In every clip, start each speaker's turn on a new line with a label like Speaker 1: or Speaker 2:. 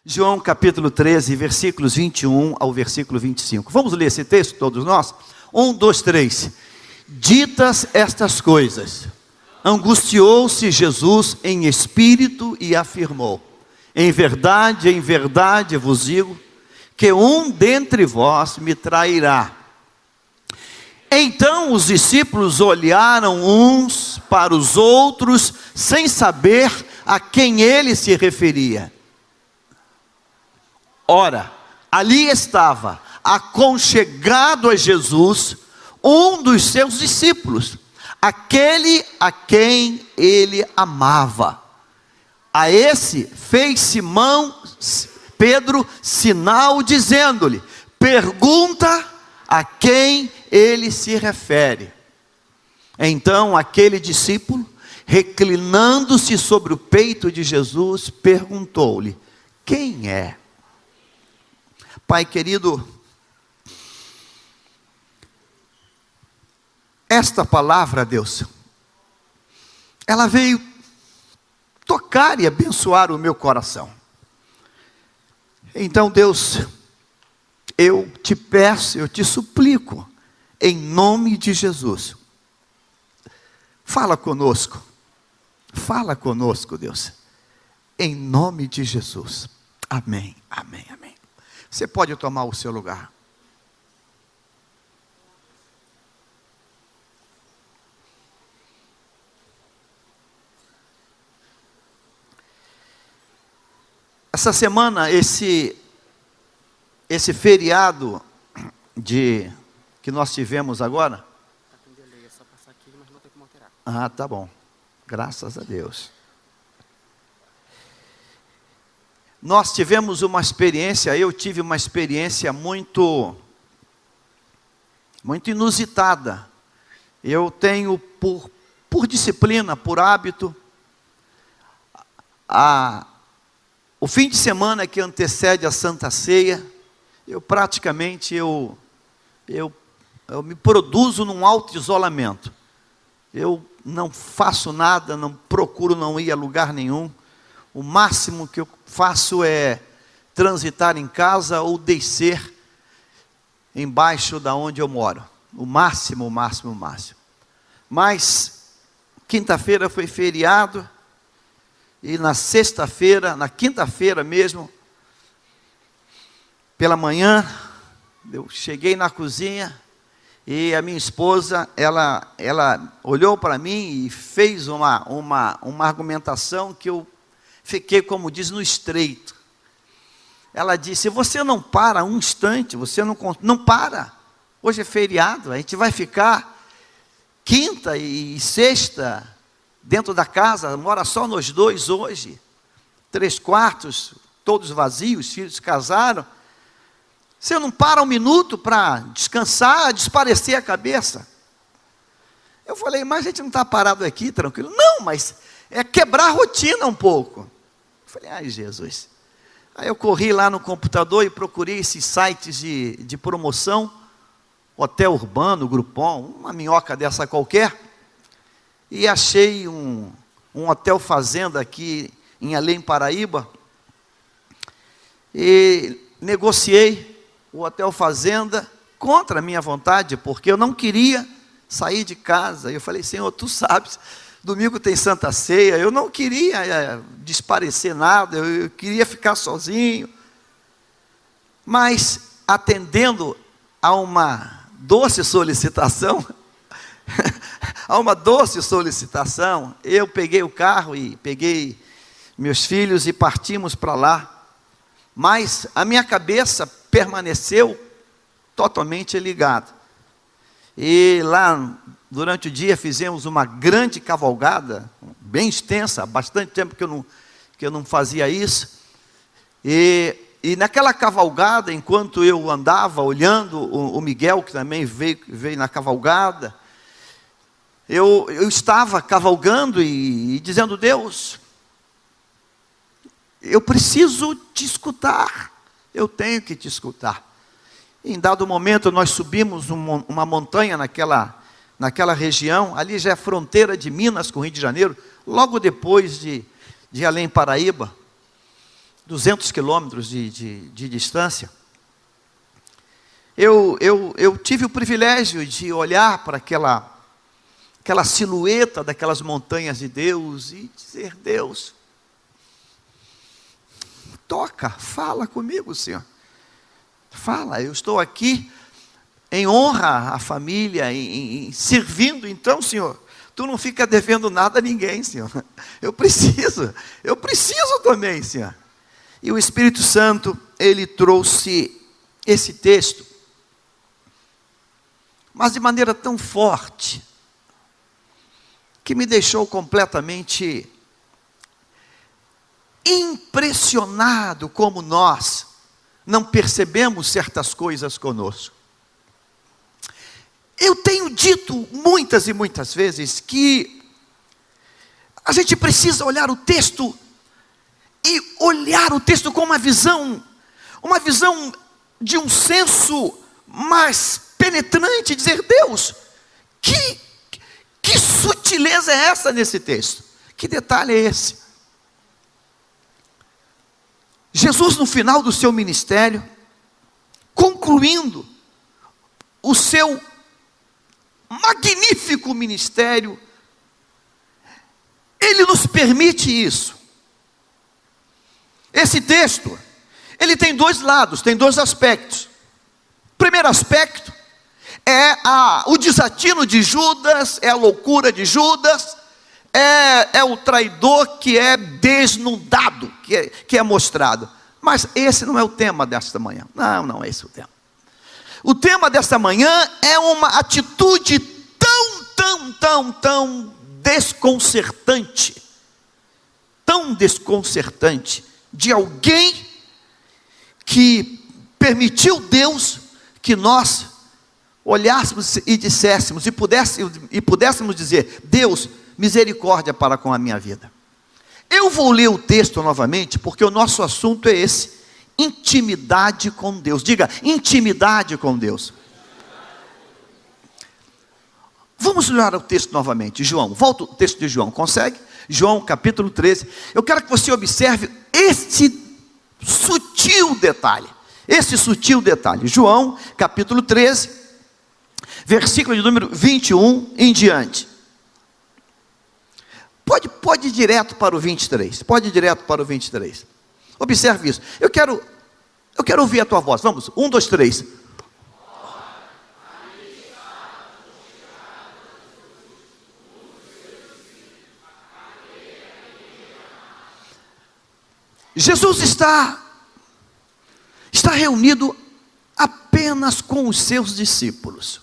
Speaker 1: João capítulo 13, versículos 21 ao versículo 25. Vamos ler esse texto, todos nós? 1, 2, 3. Ditas estas coisas, angustiou-se Jesus em espírito e afirmou: em verdade vos digo, que um dentre vós me trairá. Então os discípulos olharam uns para os outros, sem saber a quem ele se referia. Ora, ali estava, aconchegado a Jesus, um dos seus discípulos, aquele a quem ele amava. A esse fez Pedro sinal, dizendo-lhe: pergunta a quem ele se refere. Então aquele discípulo, reclinando-se sobre o peito de Jesus, perguntou-lhe: quem é? Pai querido, esta palavra, Deus, ela veio tocar e abençoar o meu coração. Então, Deus, eu te peço, eu te suplico, em nome de Jesus, fala conosco, Deus, em nome de Jesus. Amém, amém, amém. Você pode tomar o seu lugar. Essa semana, esse feriado que nós tivemos agora. Ah, tá bom. Graças a Deus. Nós tivemos uma experiência, eu tive uma experiência muito inusitada. Eu tenho por disciplina, por hábito, o fim de semana que antecede a Santa Ceia, eu me produzo num auto-isolamento. Eu não faço nada, não procuro não ir a lugar nenhum. O máximo que eu faço é transitar em casa ou descer embaixo da onde eu moro. O máximo. Mas quinta-feira foi feriado e na quinta-feira mesmo, pela manhã, eu cheguei na cozinha e a minha esposa, ela olhou para mim e fez uma argumentação que eu fiquei, como diz, no estreito. Ela disse: você não para um instante, você não para. Hoje é feriado, a gente vai ficar quinta e sexta dentro da casa, mora só nós dois hoje. 3 quartos, todos vazios, os filhos casaram. Você não para um minuto para descansar, desaparecer a cabeça? Eu falei: mas a gente não está parado aqui, tranquilo? Não, mas é quebrar a rotina um pouco. Eu falei: ai Jesus. Aí eu corri lá no computador e procurei esses sites de promoção, Hotel Urbano, Groupon, uma minhoca dessa qualquer, e achei um hotel fazenda aqui em Além Paraíba, e negociei o hotel fazenda contra a minha vontade, porque eu não queria sair de casa. Eu falei: Senhor, tu sabes, domingo tem Santa Ceia, eu não queria desaparecer nada, eu queria ficar sozinho. Mas, atendendo a uma doce solicitação, eu peguei o carro e peguei meus filhos e partimos para lá. Mas a minha cabeça permaneceu totalmente ligada. E lá, durante o dia, fizemos uma grande cavalgada, bem extensa, há bastante tempo que eu não fazia isso. E naquela cavalgada, enquanto eu andava olhando, o Miguel, que também veio na cavalgada, eu estava cavalgando e dizendo: Deus, eu preciso te escutar, eu tenho que te escutar. Em dado momento nós subimos uma montanha naquela região, ali já é fronteira de Minas com o Rio de Janeiro, logo depois de Além Paraíba. 200 quilômetros de distância, eu tive o privilégio de olhar para aquela silhueta daquelas montanhas de Deus e dizer: Deus, toca, fala comigo, Senhor. Fala, eu estou aqui em honra à família, em servindo. Então, Senhor, Tu não fica devendo nada a ninguém, Senhor. Eu preciso também, Senhor. E o Espírito Santo, Ele trouxe esse texto, mas de maneira tão forte, que me deixou completamente impressionado como nós não percebemos certas coisas conosco. Eu tenho dito muitas e muitas vezes que a gente precisa olhar o texto e olhar o texto com uma visão de um senso mais penetrante, dizer: Deus, que sutileza é essa nesse texto? Que detalhe é esse? Jesus, no final do seu ministério, concluindo o seu magnífico ministério, Ele nos permite isso. Esse texto, ele tem dois lados, tem dois aspectos. O primeiro aspecto é o desatino de Judas, é a loucura de Judas, é o traidor que é desnudado, que é mostrado. Mas esse não é o tema desta manhã. Não é esse o tema. O tema desta manhã é uma atitude tão desconcertante, de alguém que permitiu Deus que nós olhássemos e disséssemos, e pudéssemos dizer: Deus, misericórdia para com a minha vida. Eu vou ler o texto novamente, porque o nosso assunto é esse: intimidade com Deus. Diga, intimidade com Deus. Vamos olhar o texto novamente. João, volta o texto de João, consegue? João capítulo 13. Eu quero que você observe esse sutil detalhe. João capítulo 13, versículo de número 21 em diante. Pode ir direto para o 23. Observe isso. Eu quero ouvir a tua voz. Vamos, 1, 2, 3. Jesus está reunido apenas com os seus discípulos.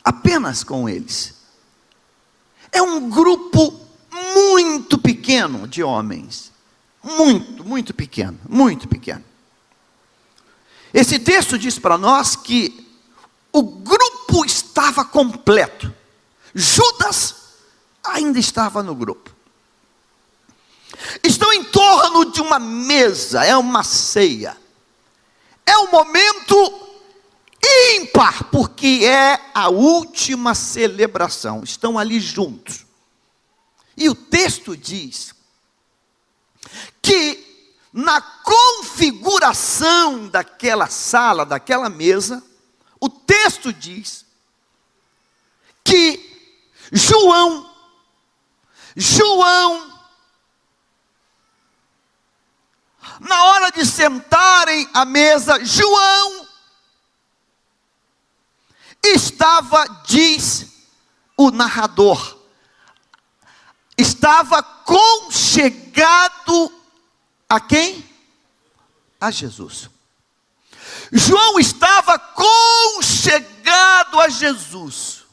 Speaker 1: Apenas com eles. É um grupo muito pequeno de homens. Muito pequeno. Esse texto diz para nós que o grupo estava completo. Judas ainda estava no grupo. Estão em torno de uma mesa, é uma ceia. É um momento ímpar, porque é a última celebração. Estão ali juntos. E o texto diz que na configuração daquela sala, daquela mesa, o texto diz que João, na hora de sentarem à mesa, João estava, diz o narrador, estava conchegado a quem? A Jesus. João estava conchegado a Jesus,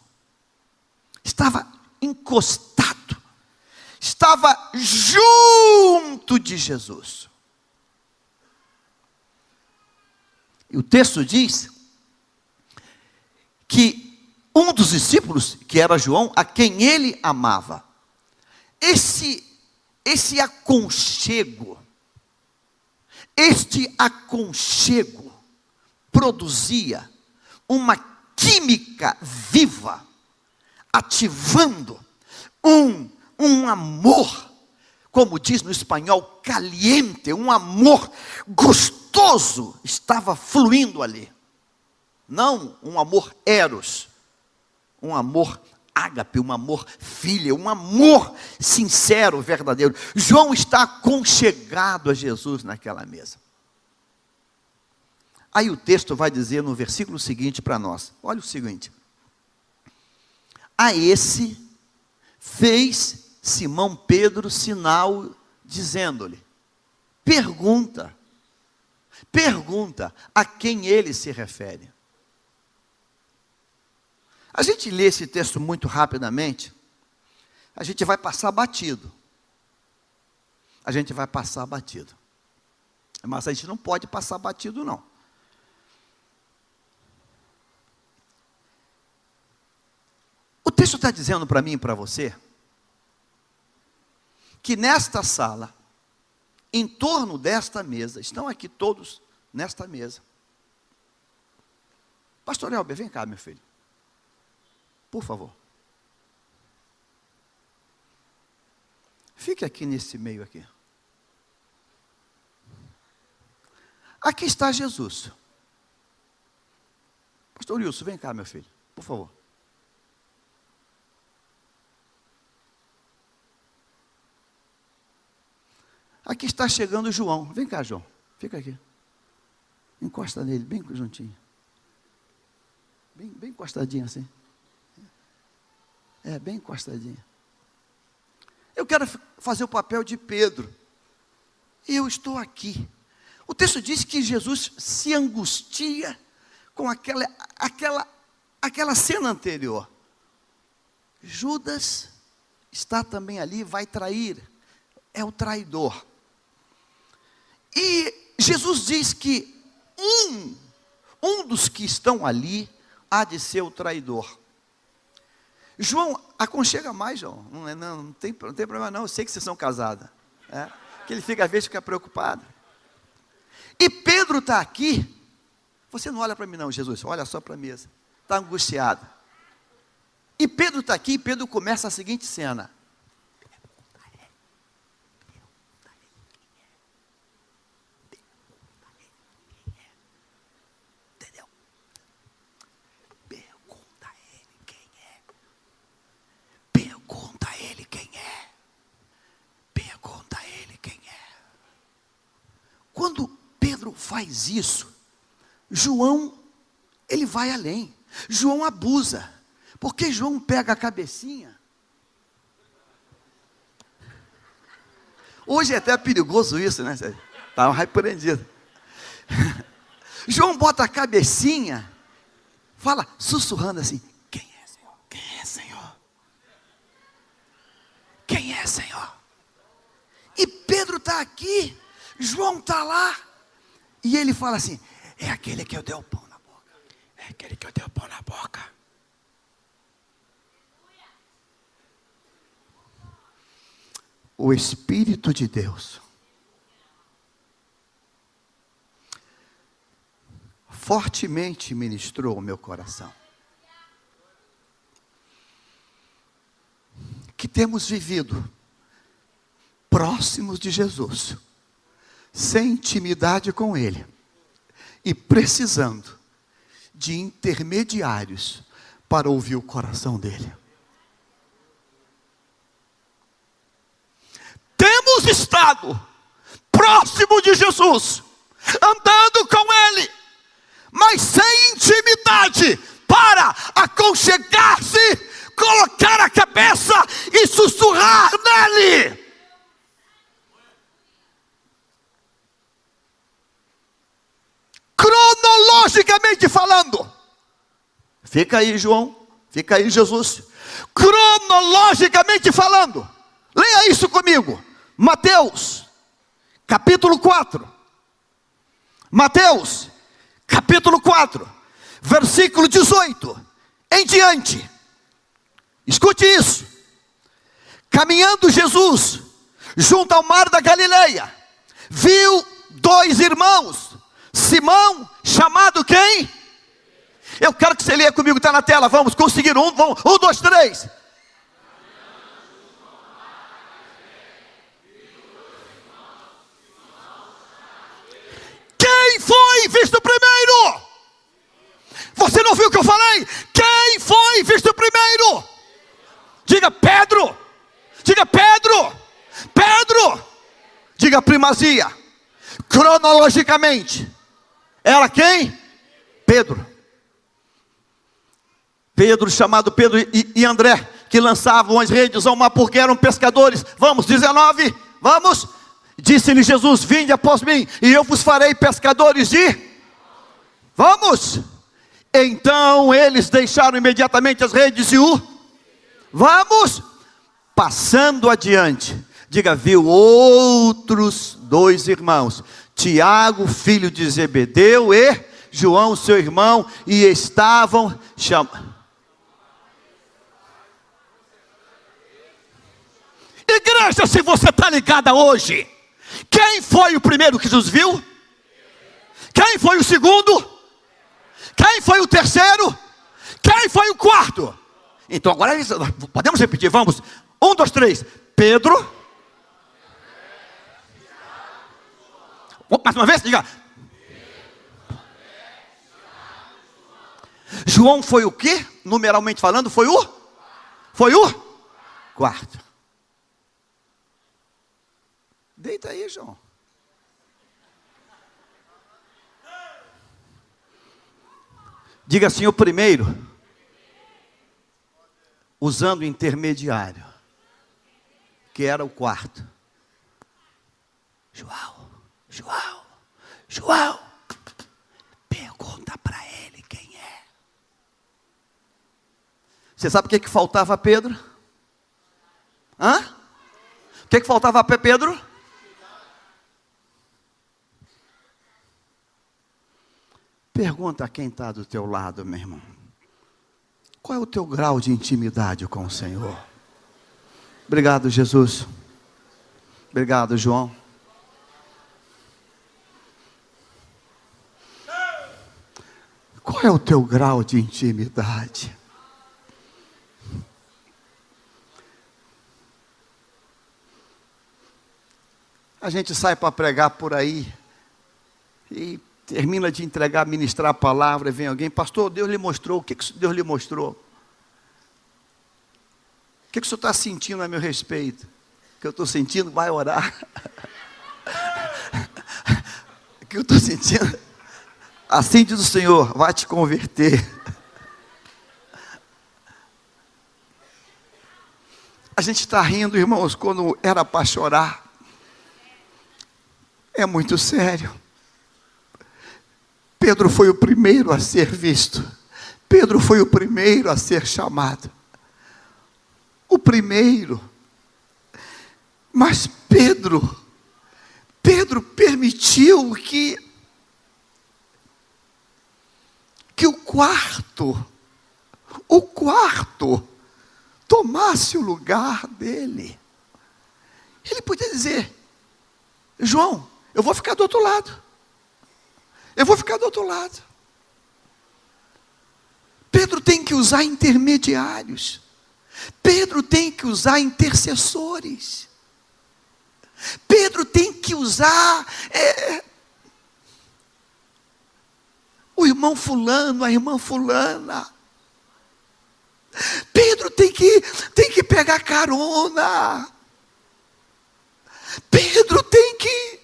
Speaker 1: estava encostado, estava junto de Jesus. E o texto diz que um dos discípulos, que era João, a quem ele amava, este aconchego produzia uma química viva, ativando um amor como diz no espanhol, caliente, um amor gostoso estava fluindo ali. Não um amor eros, um amor ágape, um amor filha, um amor sincero, verdadeiro. João está aconchegado a Jesus naquela mesa. Aí o texto vai dizer no versículo seguinte para nós, olha o seguinte: a esse fez Simão Pedro sinal, dizendo-lhe, pergunta a quem ele se refere. A gente lê esse texto muito rapidamente, a gente vai passar batido. Mas a gente não pode passar batido, não. O texto está dizendo para mim e para você, que nesta sala, em torno desta mesa, estão aqui todos nesta mesa. Pastor Elber, vem cá, meu filho. Por favor. Fique aqui nesse meio aqui. Aqui está Jesus. Pastor Wilson, vem cá, meu filho. Por favor. Aqui está chegando João. Vem cá, João. Fica aqui. Encosta nele, bem juntinho. Bem encostadinho assim. Bem encostadinho. Eu quero fazer o papel de Pedro. E eu estou aqui. O texto diz que Jesus se angustia com aquela cena anterior. Judas está também ali, vai trair. É o traidor. E Jesus diz que um dos que estão ali há de ser o traidor. João, aconchega mais, João. Não tem problema não, eu sei que vocês são casadas. Que ele às vezes fica preocupado. E Pedro está aqui. Você não olha para mim não, Jesus, olha só para a mesa. Está angustiado. E Pedro está aqui, e Pedro começa a seguinte cena. Quando Pedro faz isso, João, ele vai além. João abusa. Porque João pega a cabecinha. Hoje é até perigoso isso, né? Está repreendido. João bota a cabecinha, fala, sussurrando assim, quem é, Senhor? Quem é, Senhor? Quem é, Senhor? E Pedro está aqui. João está lá, e ele fala assim, é aquele que eu dei o pão na boca, é aquele que eu dei o pão na boca. O Espírito de Deus fortemente ministrou o meu coração, que temos vivido próximos de Jesus, sem intimidade com Ele, e precisando de intermediários para ouvir o coração dEle. Temos estado próximo de Jesus, andando com Ele, mas sem intimidade para aconchegar-se, colocar a cabeça e sussurrar nele. Cronologicamente falando, fica aí João, fica aí Jesus, cronologicamente falando, leia isso comigo, Mateus, capítulo 4, Mateus, capítulo 4, versículo 18, em diante, escute isso, caminhando Jesus, junto ao mar da Galileia, viu dois irmãos, Simão, chamado quem? Eu quero que você leia comigo, está na tela, vamos, conseguir, 1, 2, 3. que eu falei. Quem foi visto primeiro? Diga Pedro. Diga Pedro. Pedro. Diga primazia. Cronologicamente. Era quem? Pedro. Pedro, chamado Pedro e André, que lançavam as redes ao mar porque eram pescadores. Vamos, 19, vamos. Disse-lhe Jesus: vinde após mim, e eu vos farei pescadores de... Vamos. Então eles deixaram imediatamente as redes e vamos. Passando adiante, diga, viu outros dois irmãos, Tiago, filho de Zebedeu, e João, seu irmão, e estavam chamando. Igreja, se você está ligada hoje, quem foi o primeiro que Jesus viu? Quem foi o segundo? Quem foi o terceiro? Quem foi o quarto? Então agora podemos repetir, vamos. 1, 2, 3. Pedro. Mais uma vez, diga. João foi o quê? Numeralmente falando, foi o quarto. Deita aí, João. Diga assim, o primeiro, usando o intermediário, que era o quarto. João, pergunta para ele quem é. Você sabe o que faltava a Pedro? O que faltava a Pedro? Pergunta a quem está do teu lado, meu irmão. Qual é o teu grau de intimidade com o Senhor? Obrigado, Jesus. Obrigado, João. Qual é o teu grau de intimidade? A gente sai para pregar por aí e termina de entregar, ministrar a palavra, e vem alguém, pastor, Deus lhe mostrou. O que Deus lhe mostrou? O que o senhor está sentindo a meu respeito? O que eu estou sentindo? Vai orar. O que eu estou sentindo? Assim diz o Senhor, vai te converter. A gente está rindo, irmãos, quando era para chorar. É muito sério. Pedro foi o primeiro a ser visto. Pedro foi o primeiro a ser chamado. O primeiro. Mas Pedro permitiu que o quarto tomasse o lugar dele. Ele podia dizer, João, eu vou ficar do outro lado. Pedro tem que usar intermediários. Pedro tem que usar intercessores. Pedro tem que usar o irmão fulano, a irmã fulana. Pedro tem que pegar carona. Pedro tem que...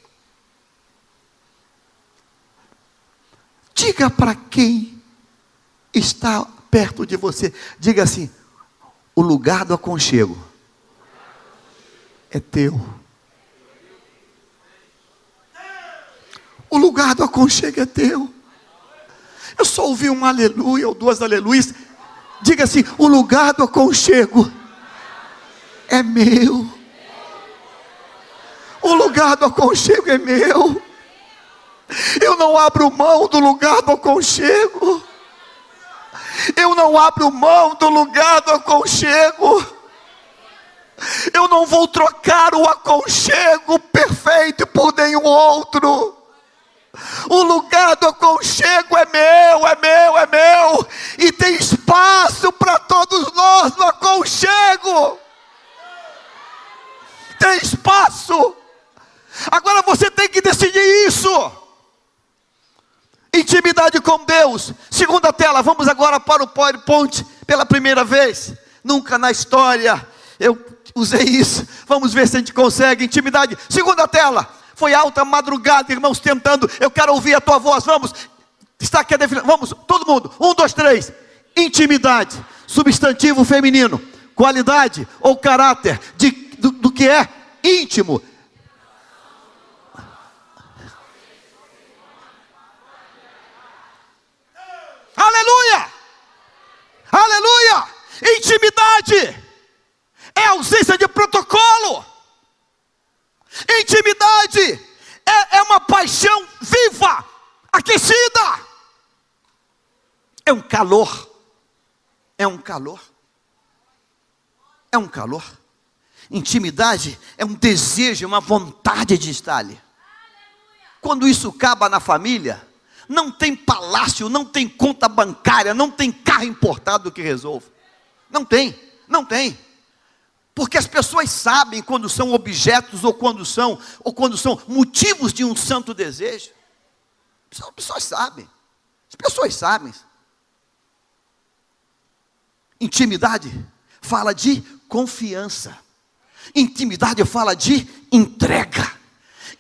Speaker 1: Diga para quem está perto de você, diga assim, o lugar do aconchego é teu. O lugar do aconchego é teu. Eu só ouvi um aleluia ou duas aleluias. Diga assim, o lugar do aconchego é meu. O lugar do aconchego é meu. Eu não abro mão do lugar do aconchego. Eu não abro mão do lugar do aconchego. Eu não vou trocar o aconchego perfeito por nenhum outro. O lugar do aconchego é meu, é meu, é meu. E tem espaço para todos nós no aconchego. Tem espaço. Agora você tem que decidir isso. Intimidade com Deus. Segunda tela, vamos agora para o PowerPoint pela primeira vez. Nunca na história eu usei isso. Vamos ver se a gente consegue. Intimidade. Segunda tela. Foi alta madrugada, irmãos, tentando. Eu quero ouvir a tua voz. Vamos. Está aqui a definição. Vamos, todo mundo. 1, 2, 3. Intimidade. Substantivo feminino. Qualidade ou caráter do que é íntimo. Aleluia! Aleluia! Intimidade é ausência de protocolo. Intimidade é uma paixão viva, aquecida. É um calor. É um calor. É um calor. Intimidade é um desejo, uma vontade de estar ali. Quando isso acaba na família, não tem palácio, não tem conta bancária, não tem carro importado que resolva. Não tem, não tem. Porque as pessoas sabem quando são objetos ou quando são motivos de um santo desejo. As pessoas sabem. As pessoas sabem. Intimidade fala de confiança. Intimidade fala de entrega.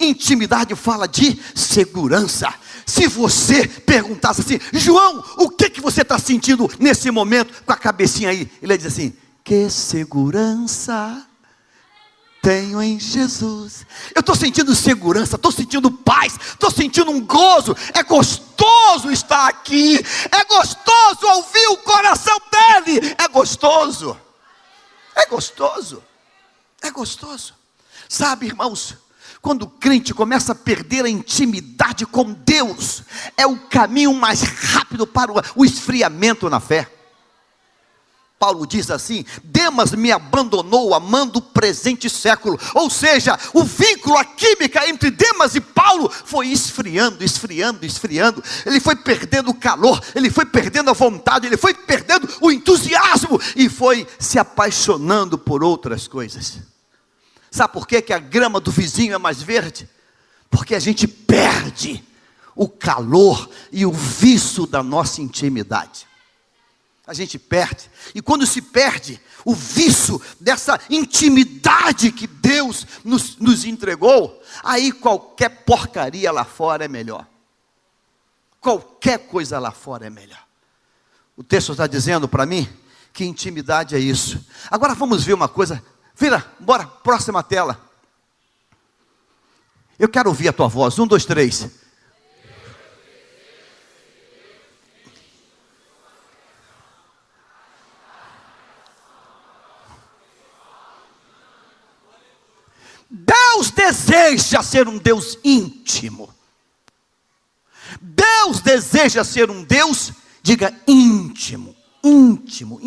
Speaker 1: Intimidade fala de segurança. Se você perguntasse assim, João, o que você está sentindo nesse momento, com a cabecinha aí? Ele ia dizer assim, que segurança tenho em Jesus. Eu estou sentindo segurança, estou sentindo paz, estou sentindo um gozo. É gostoso estar aqui, é gostoso ouvir o coração dele, é gostoso, é gostoso, é gostoso. Sabe, irmãos, quando o crente começa a perder a intimidade com Deus, é o caminho mais rápido para o esfriamento na fé. Paulo diz assim, Demas me abandonou amando o presente século. Ou seja, o vínculo, a química entre Demas e Paulo foi esfriando. Ele foi perdendo o calor, ele foi perdendo a vontade, ele foi perdendo o entusiasmo e foi se apaixonando por outras coisas. Sabe por que a grama do vizinho é mais verde? Porque a gente perde o calor e o vício da nossa intimidade. A gente perde. E quando se perde o vício dessa intimidade que Deus nos entregou, aí qualquer porcaria lá fora é melhor. Qualquer coisa lá fora é melhor. O texto está dizendo para mim que intimidade é isso. Agora vamos ver uma coisa. Vira, bora, próxima tela. Eu quero ouvir a tua voz. 1, 2, 3. Deus deseja ser um Deus íntimo. Deus deseja ser um Deus, diga íntimo. Íntimo.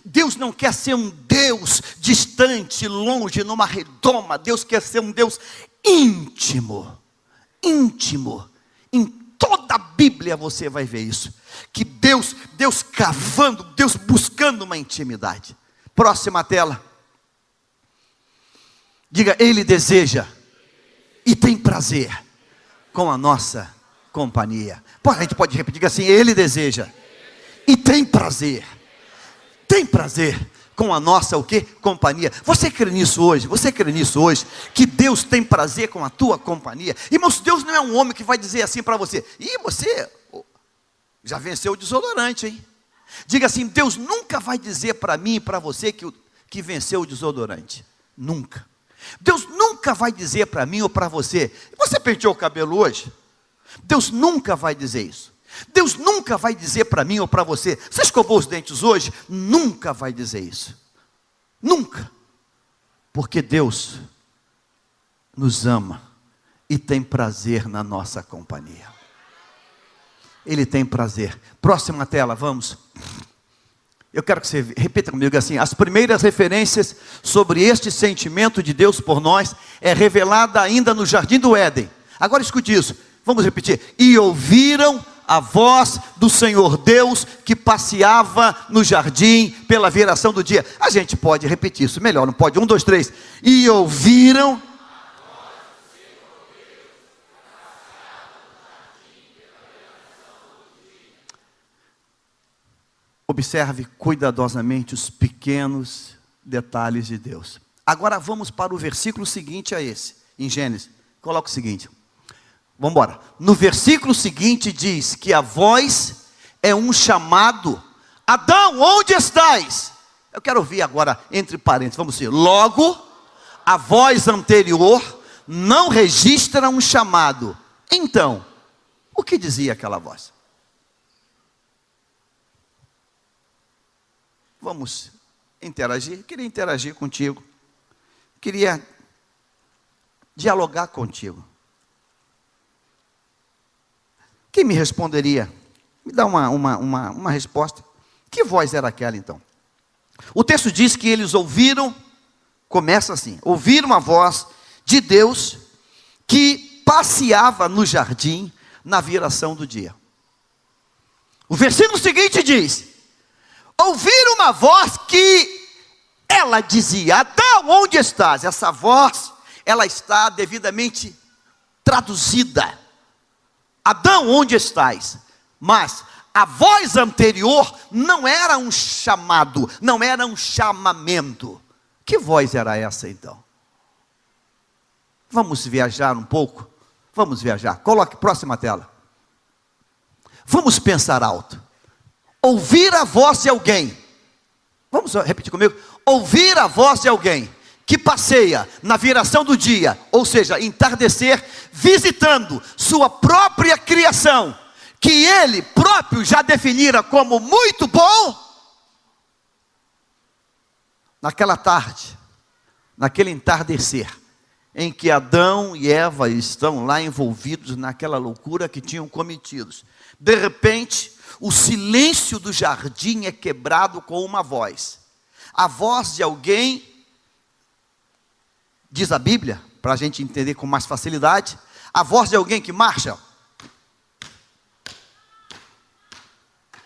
Speaker 1: Deus não quer ser um Deus distante, longe, numa redoma. Deus quer ser um Deus íntimo. Íntimo. Em toda a Bíblia você vai ver isso. Que Deus cavando, Deus buscando uma intimidade. Próxima tela. Diga, Ele deseja e tem prazer com a nossa companhia. A gente pode repetir, diga assim, Ele deseja e tem prazer com a nossa o quê? Companhia. Você crê nisso hoje? Você crê nisso hoje? Que Deus tem prazer com a tua companhia? Irmãos, Deus não é um homem que vai dizer assim para você, e você já venceu o desodorante, hein? Diga assim, Deus nunca vai dizer para mim e para você que venceu o desodorante. Nunca. Deus nunca vai dizer para mim ou para você, você penteou o cabelo hoje? Deus nunca vai dizer isso. Deus nunca vai dizer para mim ou para você, você escovou os dentes hoje? Nunca vai dizer isso. Nunca. Porque Deus nos ama e tem prazer na nossa companhia. Ele tem prazer. Próxima tela, vamos. Eu quero que você repita comigo assim, as primeiras referências sobre este sentimento de Deus por nós é revelada ainda no Jardim do Éden. Agora escute isso, vamos repetir. E ouviram a voz do Senhor Deus que passeava no jardim pela viração do dia. A gente pode repetir isso melhor, não pode? 1, 2, 3. E ouviram Observe cuidadosamente os pequenos detalhes de Deus. Agora vamos para o versículo seguinte a esse, em Gênesis. Coloca o seguinte, vamos embora. No versículo seguinte diz que a voz é um chamado. Adão, onde estás? Eu quero ouvir agora, entre parênteses, vamos dizer. Logo, a voz anterior não registra um chamado. Então, o que dizia aquela voz? Vamos interagir. Queria interagir contigo. Queria dialogar contigo. Quem me responderia? Me dá uma resposta. Que voz era aquela então? O texto diz que eles ouviram, começa assim, ouviram a voz de Deus que passeava no jardim na viração do dia. O versículo seguinte diz, ouviram uma voz que ela dizia, Adão, onde estás? Essa voz, ela está devidamente traduzida. Adão, onde estás? Mas a voz anterior não era um chamado, não era um chamamento. Que voz era essa então? Vamos viajar um pouco? Vamos viajar. Coloque próxima tela. Vamos pensar alto. Ouvir a voz de alguém. Vamos repetir comigo? Ouvir a voz de alguém que passeia na viração do dia, ou seja, entardecer, visitando sua própria criação, que ele próprio já definira como muito bom. Naquela tarde, naquele entardecer, em que Adão e Eva estão lá envolvidos naquela loucura que tinham cometido, de repente, o silêncio do jardim é quebrado com uma voz. A voz de alguém, diz a Bíblia, para a gente entender com mais facilidade, a voz de alguém que marcha.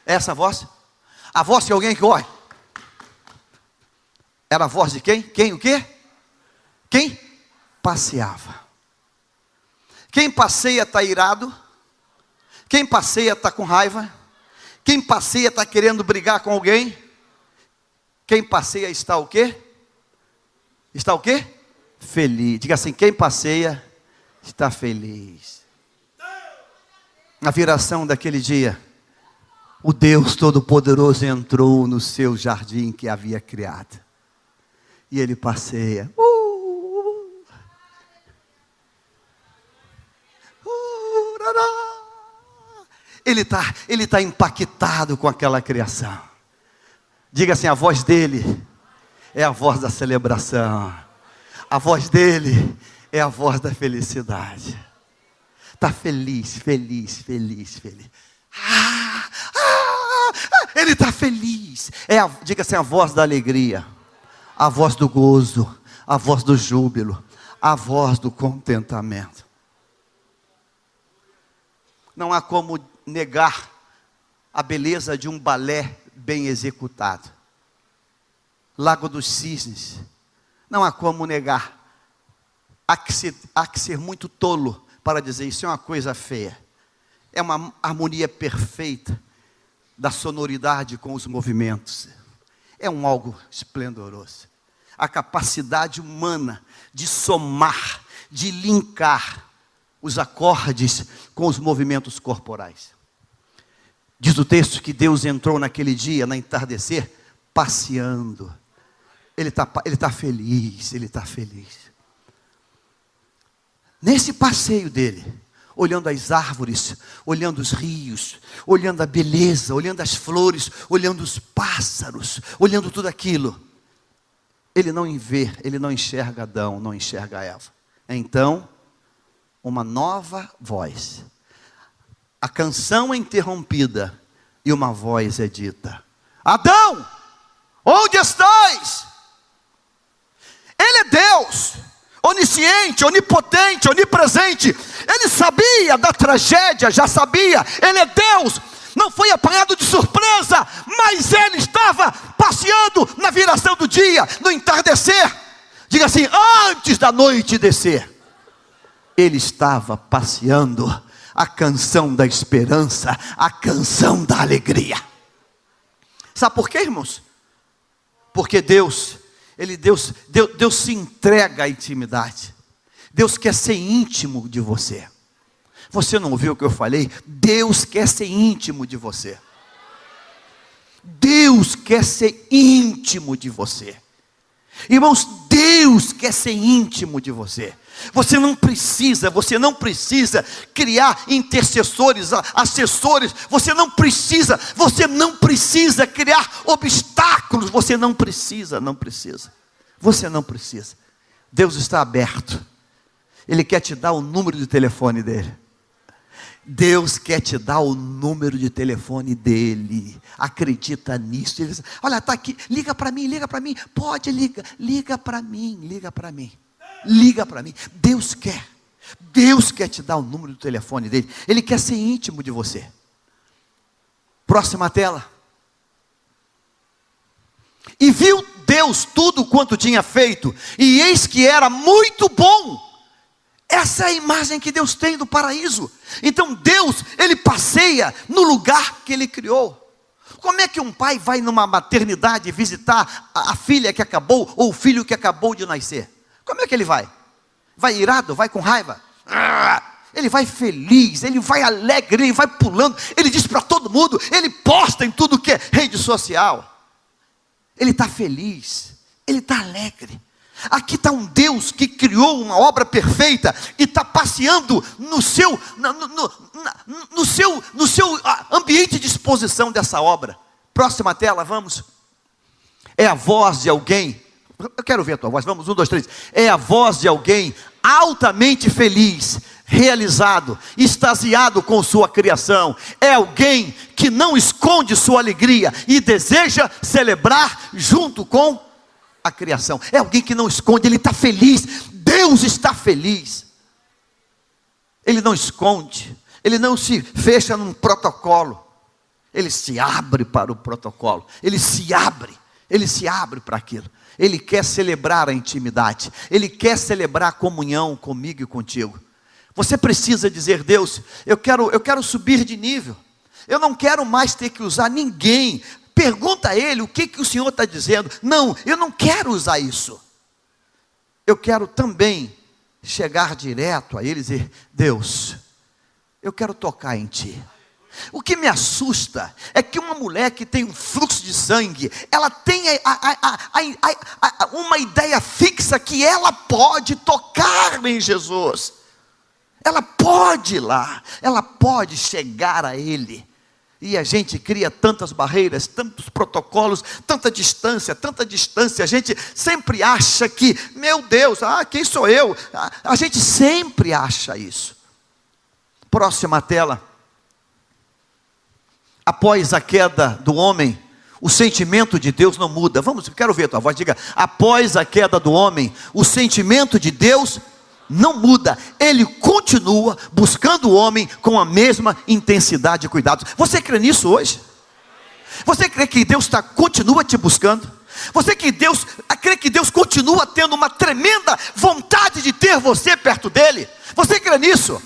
Speaker 1: Essa voz? A voz de alguém que olha. Era a voz de quem? Quem o quê? Quem? Passeava. Quem passeia está irado. Quem passeia está com raiva. Quem passeia está querendo brigar com alguém. Quem passeia está o quê? Está o quê? Feliz. Diga assim, quem passeia está feliz. Na viração daquele dia, o Deus Todo-Poderoso entrou no seu jardim que havia criado. E ele passeia. Ele tá impactado com aquela criação. Diga assim, a voz dele é a voz da celebração. A voz dele é a voz da felicidade. Está feliz, feliz, feliz, feliz. Ele está feliz. Diga assim, a voz da alegria, a voz do gozo, a voz do júbilo, a voz do contentamento. Não há como negar a beleza de um balé bem executado. Lago dos Cisnes. Não há como negar. Há que ser muito tolo para dizer isso é uma coisa feia. É uma harmonia perfeita da sonoridade com os movimentos. É algo esplendoroso. A capacidade humana de somar, de linkar os acordes com os movimentos corporais. Diz o texto que Deus entrou naquele dia, no entardecer, passeando. Ele está feliz, ele está feliz. Nesse passeio dele, olhando as árvores, olhando os rios, olhando a beleza, olhando as flores, olhando os pássaros, olhando tudo aquilo, ele não enxerga Adão, não enxerga Eva. Então, uma nova voz. A canção é interrompida e uma voz é dita: Adão, onde estás? Ele é Deus, onisciente, onipotente, onipresente. Ele sabia da tragédia, já sabia. Ele é Deus, não foi apanhado de surpresa, mas ele estava passeando na viração do dia, no entardecer. Diga assim, antes da noite descer. Ele estava passeando a canção da esperança, a canção da alegria. Sabe por quê, irmãos? Porque Deus se entrega à intimidade. Deus quer ser íntimo de você. Você não ouviu o que eu falei? Deus quer ser íntimo de você. Deus quer ser íntimo de você. Irmãos, Deus quer ser íntimo de você. Você não precisa criar intercessores, assessores. Você não precisa criar obstáculos. Você não precisa. Deus está aberto. Ele quer te dar o número de telefone dele. Deus quer te dar o número de telefone dele. Acredita nisso. Ele diz, olha, está aqui, liga para mim. Pode, liga para mim. Deus quer te dar o número do telefone dele. Ele quer ser íntimo de você. Próxima tela. E viu Deus tudo quanto tinha feito, e eis que era muito bom. Essa é a imagem que Deus tem do paraíso. Então Deus, Ele passeia no lugar que Ele criou. Como é que um pai vai numa maternidade visitar a filha que acabou, ou o filho que acabou de nascer? Como é que ele vai? Vai irado? Vai com raiva? Ele vai feliz, ele vai alegre, ele vai pulando, ele diz para todo mundo, ele posta em tudo que é rede social. Ele está feliz, ele está alegre. Aqui está um Deus que criou uma obra perfeita e está passeando no seu ambiente de exposição dessa obra. Próxima tela, vamos. É a voz de alguém, eu quero ver a tua voz, vamos, 1, 2, 3. É a voz de alguém altamente feliz, realizado, extasiado com sua criação. É alguém que não esconde sua alegria e deseja celebrar junto com a criação. É alguém que não esconde, ele está feliz. Deus está feliz. Ele não esconde, ele não se fecha num protocolo. Ele se abre para o protocolo. Ele se abre para aquilo. Ele quer celebrar a intimidade. Ele quer celebrar a comunhão comigo e contigo. Você precisa dizer, Deus, eu quero subir de nível. Eu não quero mais ter que usar ninguém. Pergunta a Ele o que o Senhor está dizendo. Não, eu não quero usar isso. Eu quero também chegar direto a Ele e dizer, Deus, eu quero tocar em Ti. O que me assusta é que uma mulher que tem um fluxo de sangue, ela tem uma ideia fixa que ela pode tocar em Jesus. Ela pode ir lá, ela pode chegar a Ele. E a gente cria tantas barreiras, tantos protocolos, tanta distância. A gente sempre acha que, meu Deus, quem sou eu? A gente sempre acha isso. Próxima tela. Após a queda do homem, o sentimento de Deus não muda. Vamos, quero ver a tua voz, diga. Após a queda do homem, o sentimento de Deus não muda. Ele continua buscando o homem com a mesma intensidade e cuidado. Você crê nisso hoje? Você crê que Deus continua te buscando? Você crê que Deus continua tendo uma tremenda vontade de ter você perto dele? Você crê nisso?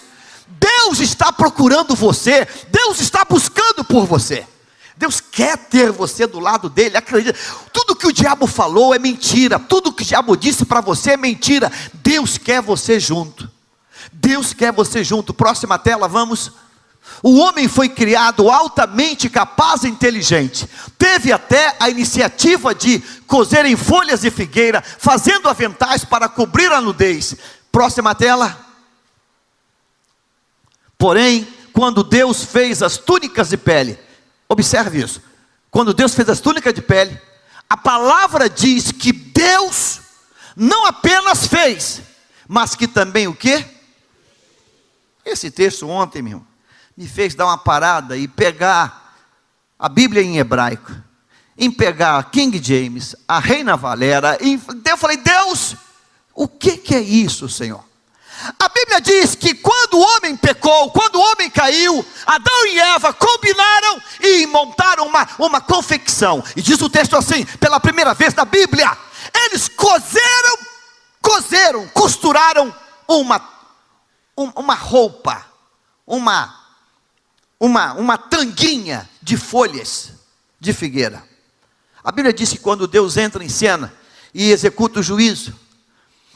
Speaker 1: Deus está procurando você. Deus está buscando por você. Deus quer ter você do lado dele. Acredita. Tudo que o diabo falou é mentira. Tudo que o diabo disse para você é mentira. Deus quer você junto. Deus quer você junto. Próxima tela, vamos. O homem foi criado altamente capaz e inteligente. Teve até a iniciativa de coser em folhas de figueira, fazendo aventais para cobrir a nudez. Próxima tela. Porém, quando Deus fez as túnicas de pele, observe isso, quando Deus fez as túnicas de pele, a palavra diz que Deus não apenas fez, mas que também o quê? Esse texto ontem, meu irmão, me fez dar uma parada e pegar a Bíblia em hebraico, em pegar a King James, a Reina Valera, e eu falei, Deus, o que é isso, Senhor? A Bíblia diz que quando o homem pecou, quando o homem caiu, Adão e Eva combinaram e montaram uma confecção. E diz o texto assim, pela primeira vez na Bíblia, eles costuraram uma roupa, uma tanguinha de folhas de figueira. A Bíblia diz que quando Deus entra em cena e executa o juízo,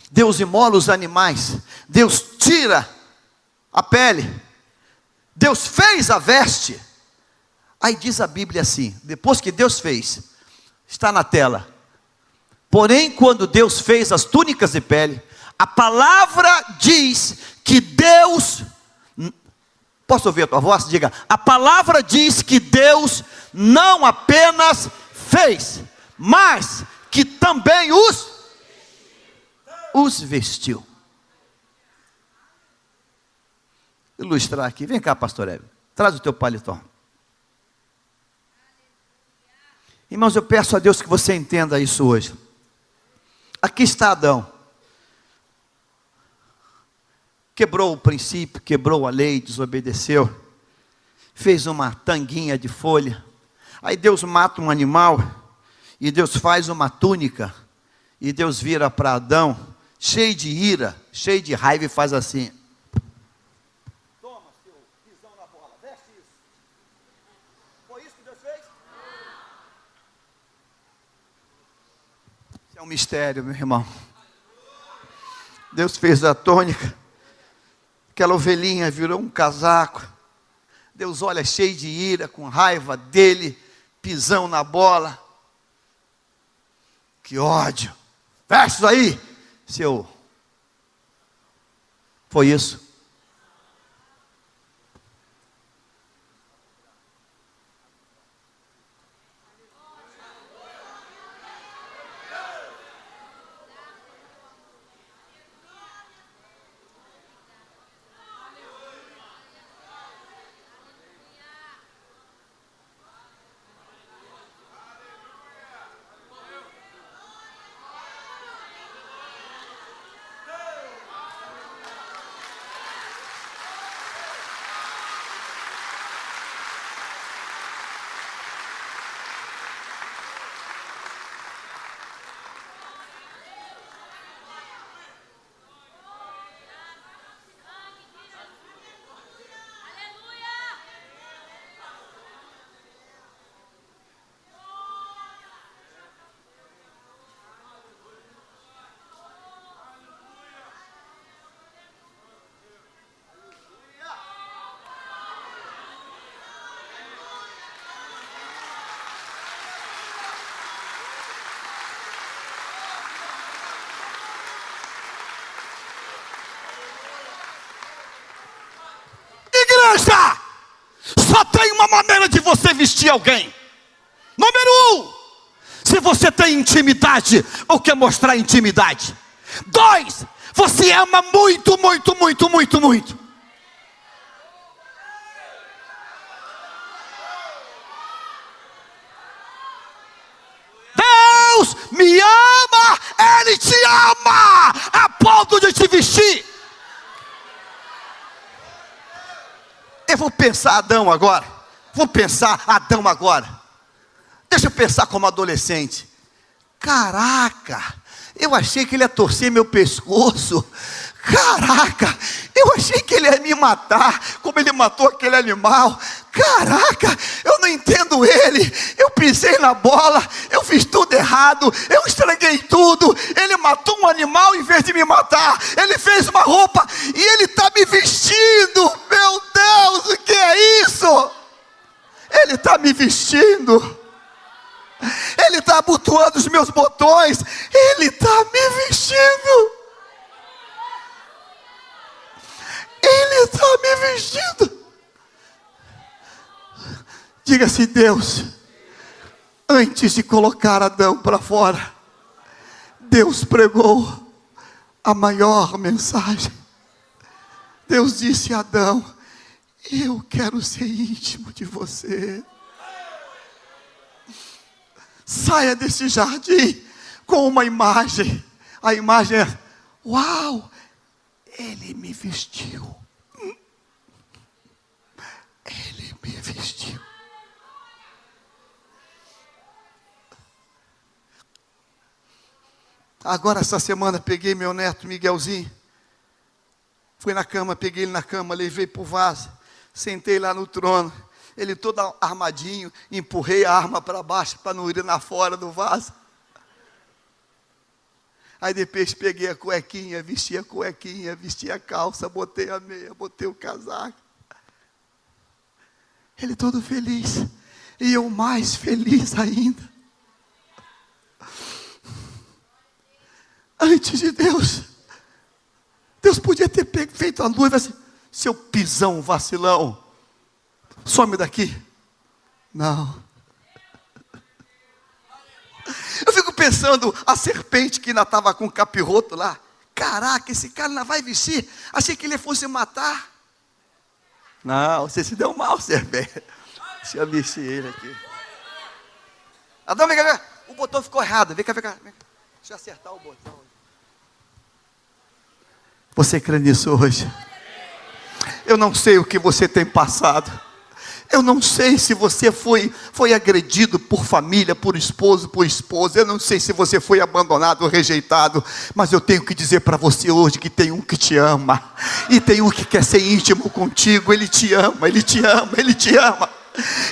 Speaker 1: Deus imola os animais, Deus tira a pele, Deus fez a veste. Aí diz a Bíblia assim, depois que Deus fez, está na tela. Porém, quando Deus fez as túnicas de pele, a palavra diz que Deus, posso ouvir a tua voz? Diga, a palavra diz que Deus não apenas fez, mas que também os vestiu. Ilustrar aqui, vem cá, pastor Hélio, traz o teu paletó. Irmãos, eu peço a Deus que você entenda isso hoje. Aqui está Adão. Quebrou o princípio, quebrou a lei, desobedeceu. Fez uma tanguinha de folha. Aí Deus mata um animal. E Deus faz uma túnica. E Deus vira para Adão, cheio de ira, cheio de raiva, e faz assim. Toma, seu pisão na bola, veste isso. Foi isso que Deus fez? Isso é um mistério, meu irmão. Deus fez a túnica. Aquela ovelhinha virou um casaco. Deus olha cheio de ira, com raiva dele, pisão na bola. Que ódio. Veste isso aí, seu. Foi isso. Igreja, só tem uma maneira de você vestir alguém. Número 1, se você tem intimidade ou quer mostrar intimidade. 2, você ama muito, muito, muito, muito, muito. Deus me ama, Ele te ama, a ponto de te vestir. Eu vou pensar Adão agora. Deixa eu pensar como adolescente. Caraca, eu achei que ele ia torcer meu pescoço. Caraca, eu achei que ele ia me matar, como ele matou aquele animal. Caraca, eu não entendo ele. Eu pisei na bola, eu fiz tudo errado, eu estraguei tudo. Ele matou um animal em vez de me matar. Ele fez uma roupa e ele está me vestindo. Meu Deus, o que é isso? Ele está me vestindo. Ele está abotoando os meus botões. Ele está me vestindo. Ele está me vestindo. Diga assim: Deus, antes de colocar Adão para fora, Deus pregou a maior mensagem. Deus disse a Adão: eu quero ser íntimo de você. Saia desse jardim com uma imagem. A imagem é: uau, ele me vestiu. Ele me vestiu. Agora essa semana peguei meu neto Miguelzinho. Fui na cama, peguei ele na cama, levei para o vaso. Sentei lá no trono. Ele todo armadinho, empurrei a arma para baixo para não urinar fora do vaso. Aí depois peguei a cuequinha, vesti a calça, botei a meia, botei o casaco. Ele todo feliz, e eu mais feliz ainda. Antes de Deus podia ter feito a noiva assim: seu pisão vacilão, some daqui. Não. Eu fico pensando, a serpente que ainda estava com o capiroto lá. Caraca, esse cara ainda vai vestir. Achei que ele fosse matar. Não, você se deu mal, serpente. Deixa eu vestir ele aqui. Adão, vem cá. O botão ficou errado. Vem cá. Deixa eu acertar o botão. Você crê nisso hoje? Eu não sei o que você tem passado. Eu não sei se você foi agredido por família, por esposo, por esposa. Eu não sei se você foi abandonado ou rejeitado. Mas eu tenho que dizer para você hoje que tem um que te ama. E tem um que quer ser íntimo contigo. Ele te ama, Ele te ama, Ele te ama.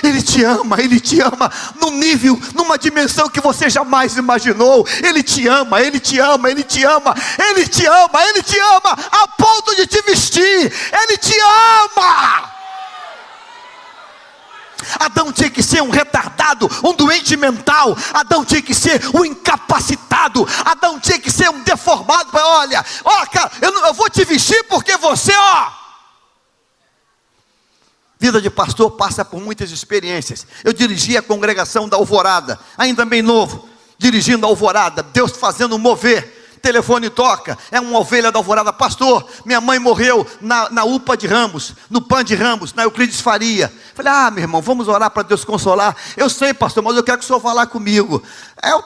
Speaker 1: Ele te ama, Ele te ama num nível, numa dimensão que você jamais imaginou. Ele te ama, Ele te ama, Ele te ama, Ele te ama, Ele te ama, a ponto de te vestir. Ele te ama. Adão tinha que ser um retardado, um doente mental. Adão tinha que ser um incapacitado. Adão tinha que ser um deformado. Olha, cara, eu vou te vestir porque você, Vida de pastor passa por muitas experiências. Eu dirigi a congregação da Alvorada, ainda bem novo, dirigindo a Alvorada, Deus fazendo mover. Telefone toca, é uma ovelha da Alvorada: pastor, minha mãe morreu na UPA de Ramos, no PAN de Ramos, na Euclides Faria. Falei: meu irmão, vamos orar para Deus consolar. Eu sei, pastor, mas eu quero que o senhor vá lá comigo.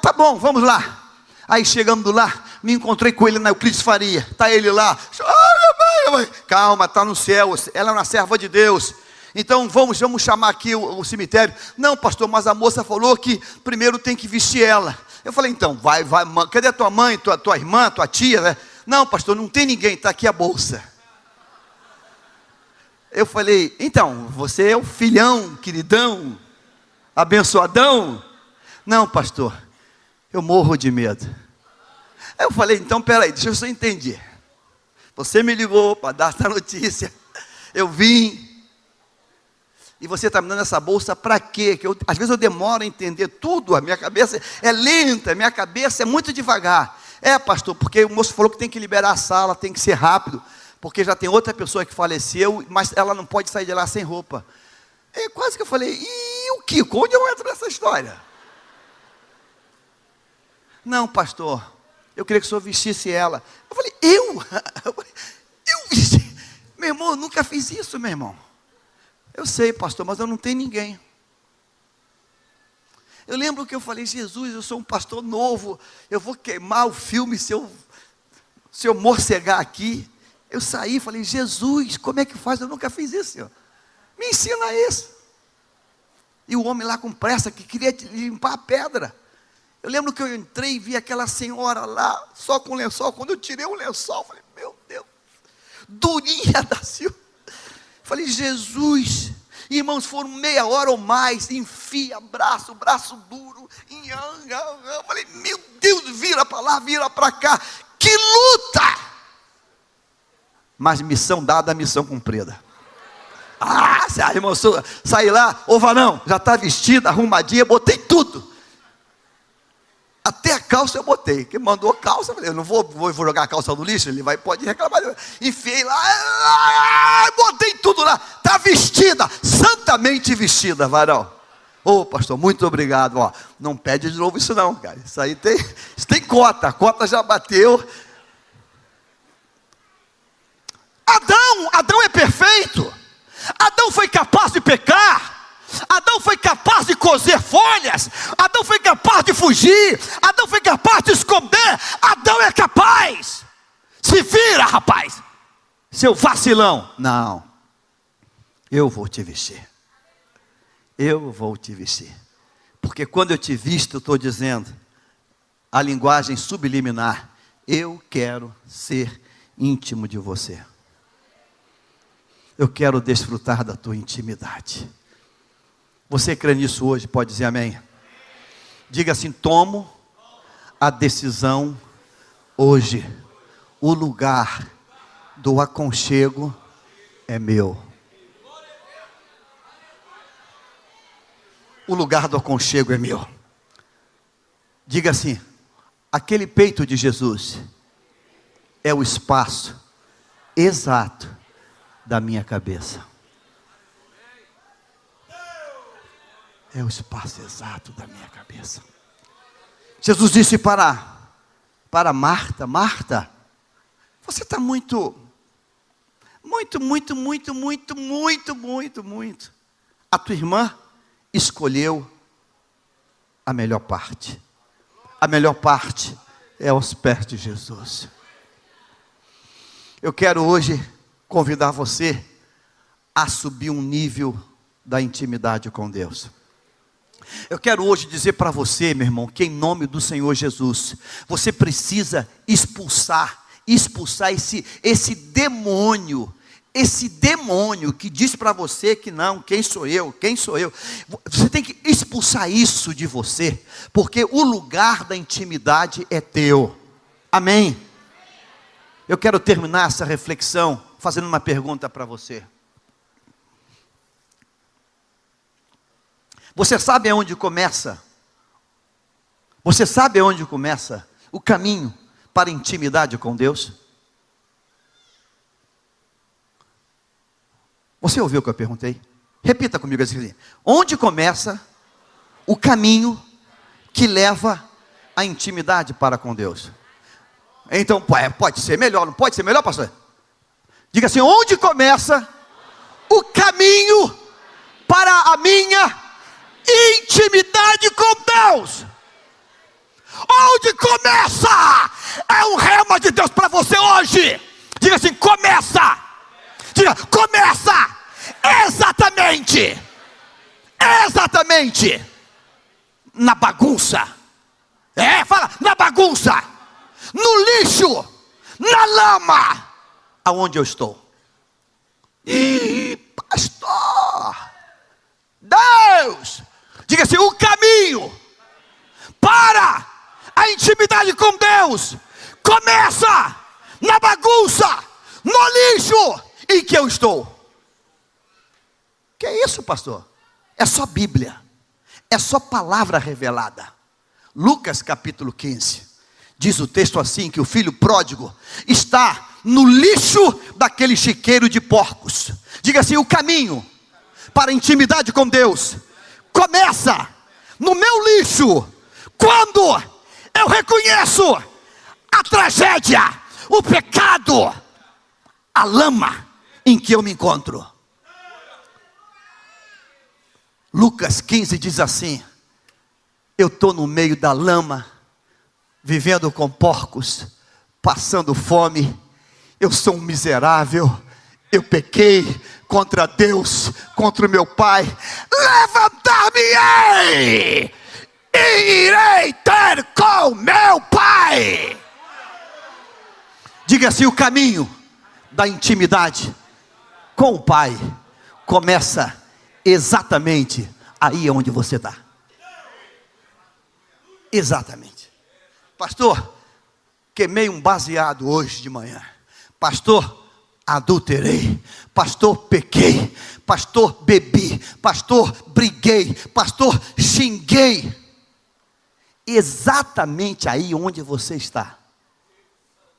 Speaker 1: Tá bom, vamos lá. Aí chegando lá, me encontrei com ele na Euclides Faria. Está ele lá: minha mãe. Calma, está no céu, ela é uma serva de Deus. Então vamos chamar aqui o cemitério. Não, pastor, mas a moça falou que primeiro tem que vestir ela. Eu falei: então, vai, cadê a tua mãe, tua irmã, tua tia, né? Não, pastor, não tem ninguém, está aqui a bolsa. Eu falei: então, você é o filhão, queridão, abençoadão? Não, pastor, eu morro de medo. Eu falei: então, peraí, deixa eu só entender. Você me ligou para dar essa notícia, eu vim. E você está me dando essa bolsa para quê? Às vezes eu demoro a entender tudo, a minha cabeça é lenta, a minha cabeça é muito devagar. Pastor, porque o moço falou que tem que liberar a sala, tem que ser rápido, porque já tem outra pessoa que faleceu, mas ela não pode sair de lá sem roupa. Quase que eu falei: e o Kiko? Onde eu entro nessa história? Não, pastor, eu queria que o senhor vestisse ela. Eu falei: eu vesti? Meu irmão, eu nunca fiz isso, meu irmão. Eu sei, pastor, mas eu não tenho ninguém. Eu lembro que eu falei: Jesus, eu sou um pastor novo, eu vou queimar o filme se eu morcegar aqui. Eu saí e falei: Jesus, como é que faz? Eu nunca fiz isso, Senhor. Me ensina isso. E o homem lá com pressa, que queria limpar a pedra. Eu lembro que eu entrei e vi aquela senhora lá, só com lençol. Quando eu tirei o lençol, eu falei: meu Deus, durinha da Silva. Falei: Jesus. Irmãos, foram meia hora ou mais, enfia braço duro, eu falei: meu Deus, vira para lá, vira para cá, que luta! Mas missão dada, missão cumprida. Irmão, saí lá, varão, já está vestida, arrumadinha, botei tudo. Até a calça eu botei. Quem mandou calça, eu falei: eu não vou jogar a calça no lixo, ele pode reclamar. Enfiei lá, botei tudo lá. Está vestida, santamente vestida, varão. Pastor, muito obrigado. Não pede de novo isso não, cara. Isso aí tem cota, a cota já bateu. Adão é perfeito. Adão foi capaz de pecar. Adão foi capaz de coser folhas. Adão foi capaz de fugir. Adão foi capaz de esconder. Adão é capaz. Se vira, rapaz, seu vacilão. Não, eu vou te vestir. Eu vou te vestir. Porque quando eu te visto, eu estou dizendo a linguagem subliminar: eu quero ser íntimo de você. Eu quero desfrutar da tua intimidade. Você crê nisso hoje? Pode dizer amém. Diga assim: tomo a decisão hoje. O lugar do aconchego é meu. O lugar do aconchego é meu. Diga assim: aquele peito de Jesus é o espaço exato da minha cabeça. É o espaço exato da minha cabeça. Jesus disse para Marta: Marta, você está muito. A tua irmã escolheu a melhor parte. A melhor parte é aos pés de Jesus. Eu quero hoje convidar você a subir um nível da intimidade com Deus. Eu quero hoje dizer para você, meu irmão, que em nome do Senhor Jesus, você precisa expulsar esse demônio que diz para você que não, quem sou eu? Você tem que expulsar isso de você, porque o lugar da intimidade é teu. Amém? Eu quero terminar essa reflexão fazendo uma pergunta para você. Você sabe aonde começa? Você sabe aonde começa o caminho para a intimidade com Deus? Você ouviu o que eu perguntei? Repita comigo assim: onde começa o caminho que leva à intimidade para com Deus? Então, pode ser melhor, não pode ser melhor, pastor? Diga assim: onde começa o caminho para a minha intimidade com Deus? Onde começa? É um rema de Deus para você hoje. Diga assim: começa. Diga: começa. Exatamente na bagunça. Fala: na bagunça, no lixo, na lama. Aonde eu estou? Pastor, Deus, diga assim: o caminho para a intimidade com Deus começa na bagunça, no lixo em que eu estou. Que é isso, pastor? É só Bíblia, é só palavra revelada. Lucas capítulo 15, diz o texto assim, que o filho pródigo está no lixo daquele chiqueiro de porcos. Diga assim: o caminho para a intimidade com Deus começa no meu lixo, quando eu reconheço a tragédia, o pecado, a lama em que eu me encontro. Lucas 15 diz assim: eu estou no meio da lama, vivendo com porcos, passando fome. Eu sou um miserável, eu pequei contra Deus, contra o meu Pai. Levantar-me-ei e irei ter com meu Pai. Diga assim: o caminho da intimidade com o Pai começa exatamente aí onde você está. Exatamente. Pastor, queimei um baseado hoje de manhã. Pastor, adulterei. Pastor, pequei. Pastor, bebi. Pastor, briguei. Pastor, xinguei. Exatamente aí onde você está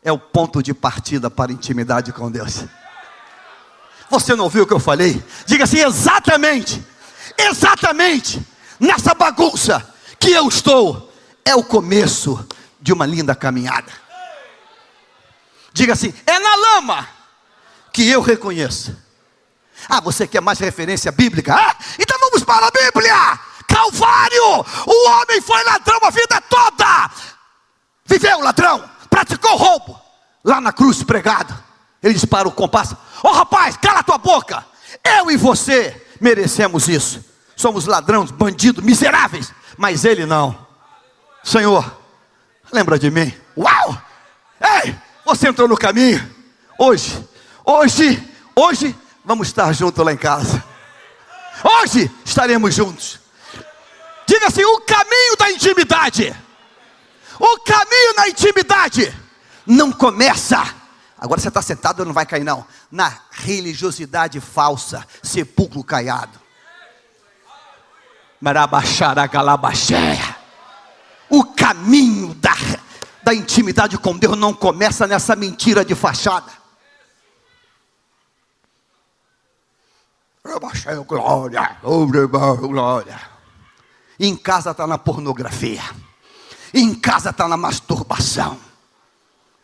Speaker 1: é o ponto de partida para a intimidade com Deus. Você não ouviu o que eu falei? Diga assim: exatamente nessa bagunça que eu estou, é o começo de uma linda caminhada. Diga assim: é na lama que eu reconheço. Você quer mais referência bíblica? Então vamos para a Bíblia. Calvário, o homem foi ladrão a vida toda, viveu ladrão, praticou roubo. Lá na cruz pregado, ele dispara o compasso: rapaz, cala tua boca. Eu e você merecemos isso. Somos ladrões, bandidos, miseráveis. Mas ele não. Senhor, lembra de mim. Uau! Ei, você entrou no caminho. Hoje, vamos estar juntos lá em casa. Hoje, estaremos juntos. Diga assim: o caminho da intimidade. O caminho na intimidade não começa. Agora você está sentado, não vai cair não. Na religiosidade falsa, sepulcro caiado. O caminho da intimidade com Deus não começa nessa mentira de fachada. Glória, glória. Em casa está na pornografia. Em casa está na masturbação.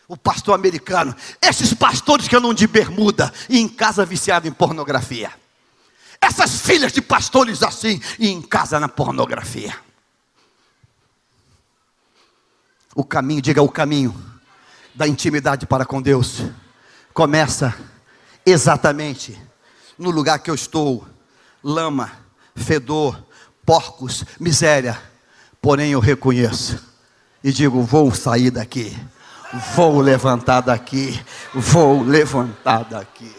Speaker 1: O pastor americano, esses pastores que andam de bermuda e em casa viciado em pornografia. Essas filhas de pastores assim e em casa na pornografia. O caminho, diga, o caminho da intimidade para com Deus começa exatamente no lugar que eu estou. Lama, fedor, porcos, miséria. Porém eu reconheço e digo: vou sair daqui, vou levantar daqui, vou levantar daqui,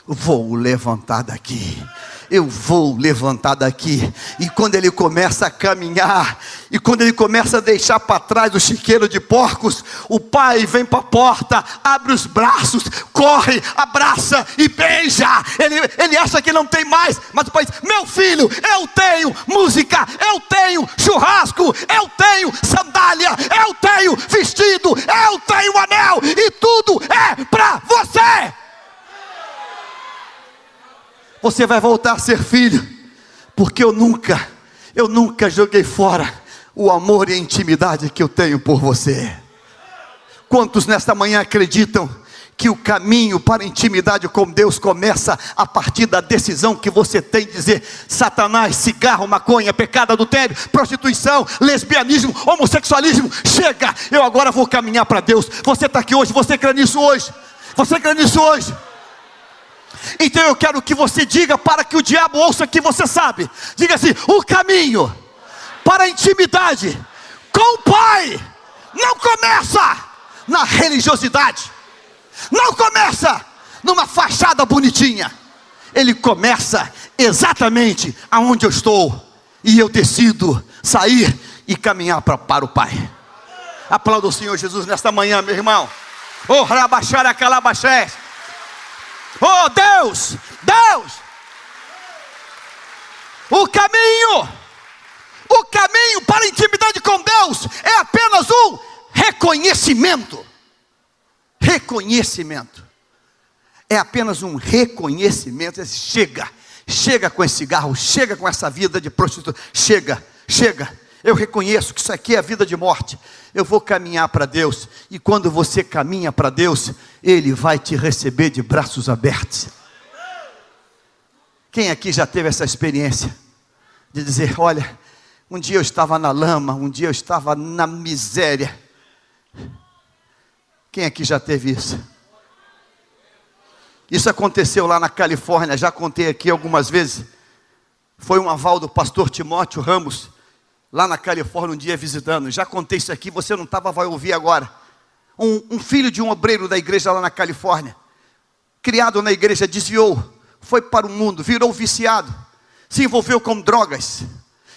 Speaker 1: vou levantar daqui. Eu vou levantar daqui. E quando ele começa a caminhar, e quando ele começa a deixar para trás o chiqueiro de porcos, o pai vem para a porta, abre os braços, corre, abraça e beija. Ele acha que não tem mais, mas o pai diz: meu filho, eu tenho música, eu tenho churrasco, eu tenho sandália, eu tenho vestido, eu tenho anel, e tudo é para você. Você vai voltar a ser filho, porque eu nunca joguei fora o amor e a intimidade que eu tenho por você. Quantos nesta manhã acreditam que o caminho para a intimidade com Deus começa a partir da decisão que você tem de dizer: Satanás, cigarro, maconha, pecado, adultério, prostituição, lesbianismo, homossexualismo, chega, eu agora vou caminhar para Deus. Você está aqui hoje, você crê nisso hoje? Você crê nisso hoje? Então eu quero que você diga, para que o diabo ouça que você sabe. Diga assim: o caminho para a intimidade com o Pai não começa na religiosidade, não começa numa fachada bonitinha. Ele começa exatamente aonde eu estou, e eu decido sair e caminhar para o Pai. Aplauda o Senhor Jesus nesta manhã, meu irmão. Oh, rabaxara calabaxé. Oh Deus, Deus, o caminho para a intimidade com Deus é apenas um reconhecimento. Reconhecimento. É apenas um reconhecimento. Chega com esse cigarro, chega com essa vida de prostituta, chega. Eu reconheço que isso aqui é a vida de morte. Eu vou caminhar para Deus. E quando você caminha para Deus, Ele vai te receber de braços abertos. Quem aqui já teve essa experiência de dizer: olha, um dia eu estava na lama, um dia eu estava na miséria. Quem aqui já teve isso? Isso aconteceu lá na Califórnia, já contei aqui algumas vezes. Foi um aval do pastor Timóteo Ramos, lá na Califórnia, um dia visitando. Já contei isso aqui, você não estava, vai ouvir agora. Um filho de um obreiro da igreja lá na Califórnia, criado na igreja, desviou, foi para o mundo, virou viciado, se envolveu com drogas,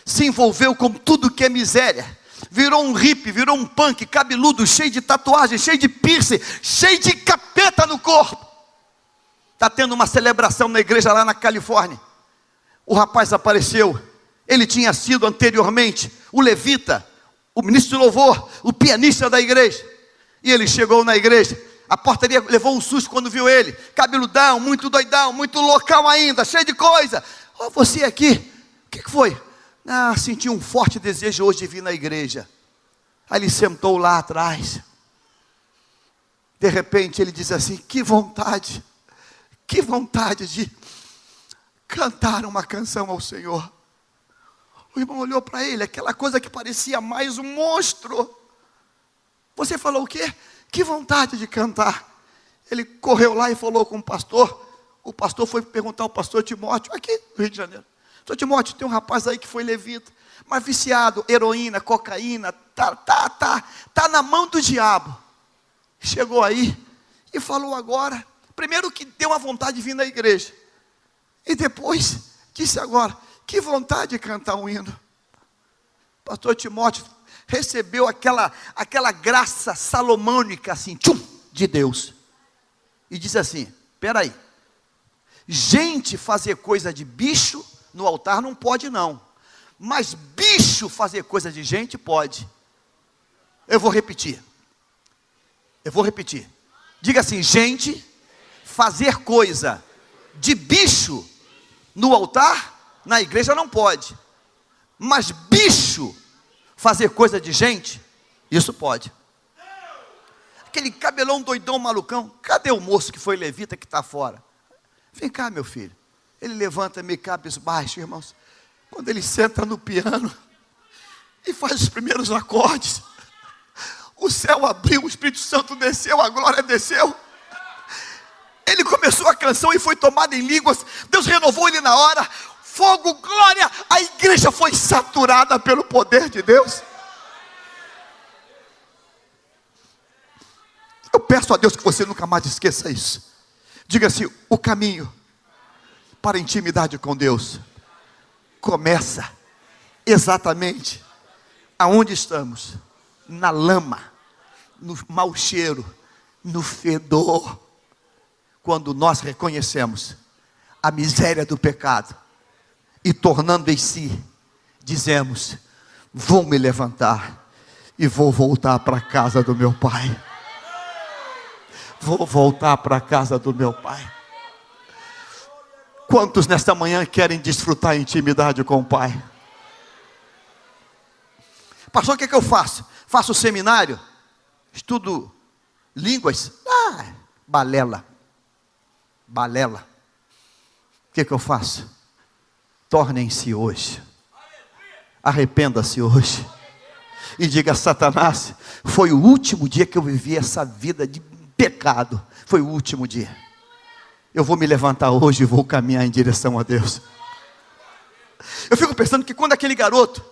Speaker 1: se envolveu com tudo que é miséria, virou um hippie, virou um punk, cabeludo, cheio de tatuagem, cheio de piercing, cheio de capeta no corpo. Está tendo uma celebração na igreja lá na Califórnia. O rapaz apareceu. Ele tinha sido anteriormente o levita, o ministro de louvor, o pianista da igreja. E ele chegou na igreja, a portaria levou um susto quando viu ele, cabeludão, muito doidão, muito local ainda, cheio de coisa. Oh, você aqui, o que foi? Ah, senti um forte desejo hoje de vir na igreja. Aí ele sentou lá atrás. De repente ele diz assim: que vontade de cantar uma canção ao Senhor. O irmão olhou para ele, aquela coisa que parecia mais um monstro. Você falou o quê? Que vontade de cantar. Ele correu lá e falou com o pastor. O pastor foi perguntar ao pastor Timóteo, aqui no Rio de Janeiro: pastor Timóteo, tem um rapaz aí que foi levita, mas viciado, heroína, cocaína, tá na mão do diabo. Chegou aí e falou agora, primeiro que deu uma vontade de vir na igreja, e depois disse agora, que vontade de cantar um hino. Pastor Timóteo recebeu aquela graça salomônica assim, tchum, de Deus. E disse assim, espera aí, gente fazer coisa de bicho no altar não pode não, mas bicho fazer coisa de gente pode. Eu vou repetir, diga assim, gente fazer coisa de bicho no altar, na igreja não pode, mas bicho fazer coisa de gente, isso pode. Aquele cabelão doidão, malucão, cadê o moço que foi levita que está fora? Vem cá, meu filho. Ele levanta meio cabisbaixo, irmãos. Quando ele senta no piano e faz os primeiros acordes, o céu abriu, o Espírito Santo desceu, a glória desceu. Ele começou a canção e foi tomado em línguas. Deus renovou ele na hora. Fogo, glória. A igreja foi saturada pelo poder de Deus. Eu peço a Deus que você nunca mais esqueça isso. Diga assim, o caminho para a intimidade com Deus começa exatamente aonde estamos, na lama, no mau cheiro, no fedor. Quando nós reconhecemos a miséria do pecado e tornando em si, dizemos, vou me levantar e vou voltar para a casa do meu pai. Vou voltar para a casa do meu pai. Quantos nesta manhã querem desfrutar a intimidade com o pai? Pastor, o que é que eu faço? Faço o seminário? Estudo línguas? Balela. O que é que eu faço? Tornem-se hoje. Arrependa-se hoje. E diga, Satanás, foi o último dia que eu vivi essa vida de pecado. Foi o último dia. Eu vou me levantar hoje e vou caminhar em direção a Deus. Eu fico pensando que quando aquele garoto,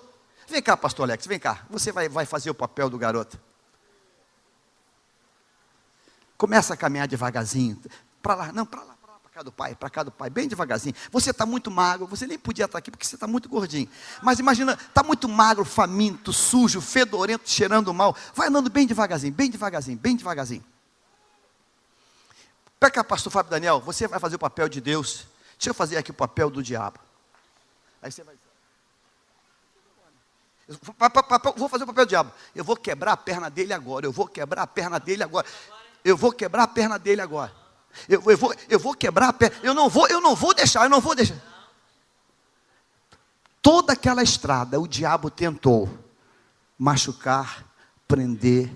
Speaker 1: vem cá, pastor Alex, vem cá, você vai fazer o papel do garoto. Começa a caminhar devagarzinho, para lá, para cá do pai, bem devagarzinho. Você está muito magro, você nem podia estar aqui porque você está muito gordinho. Mas imagina, está muito magro, faminto, sujo, fedorento, cheirando mal. Vai andando bem devagarzinho, bem devagarzinho, bem devagarzinho. Pega cá, pastor Fábio Daniel, você vai fazer o papel de Deus. Deixa eu fazer aqui o papel do diabo. Aí você vai dizer, vou fazer o papel do diabo. Eu vou quebrar a perna dele agora. Eu vou quebrar a perna dele agora. Eu vou quebrar a perna dele agora. Eu vou quebrar a perna. Eu não vou deixar. Toda aquela estrada, o diabo tentou machucar, prender,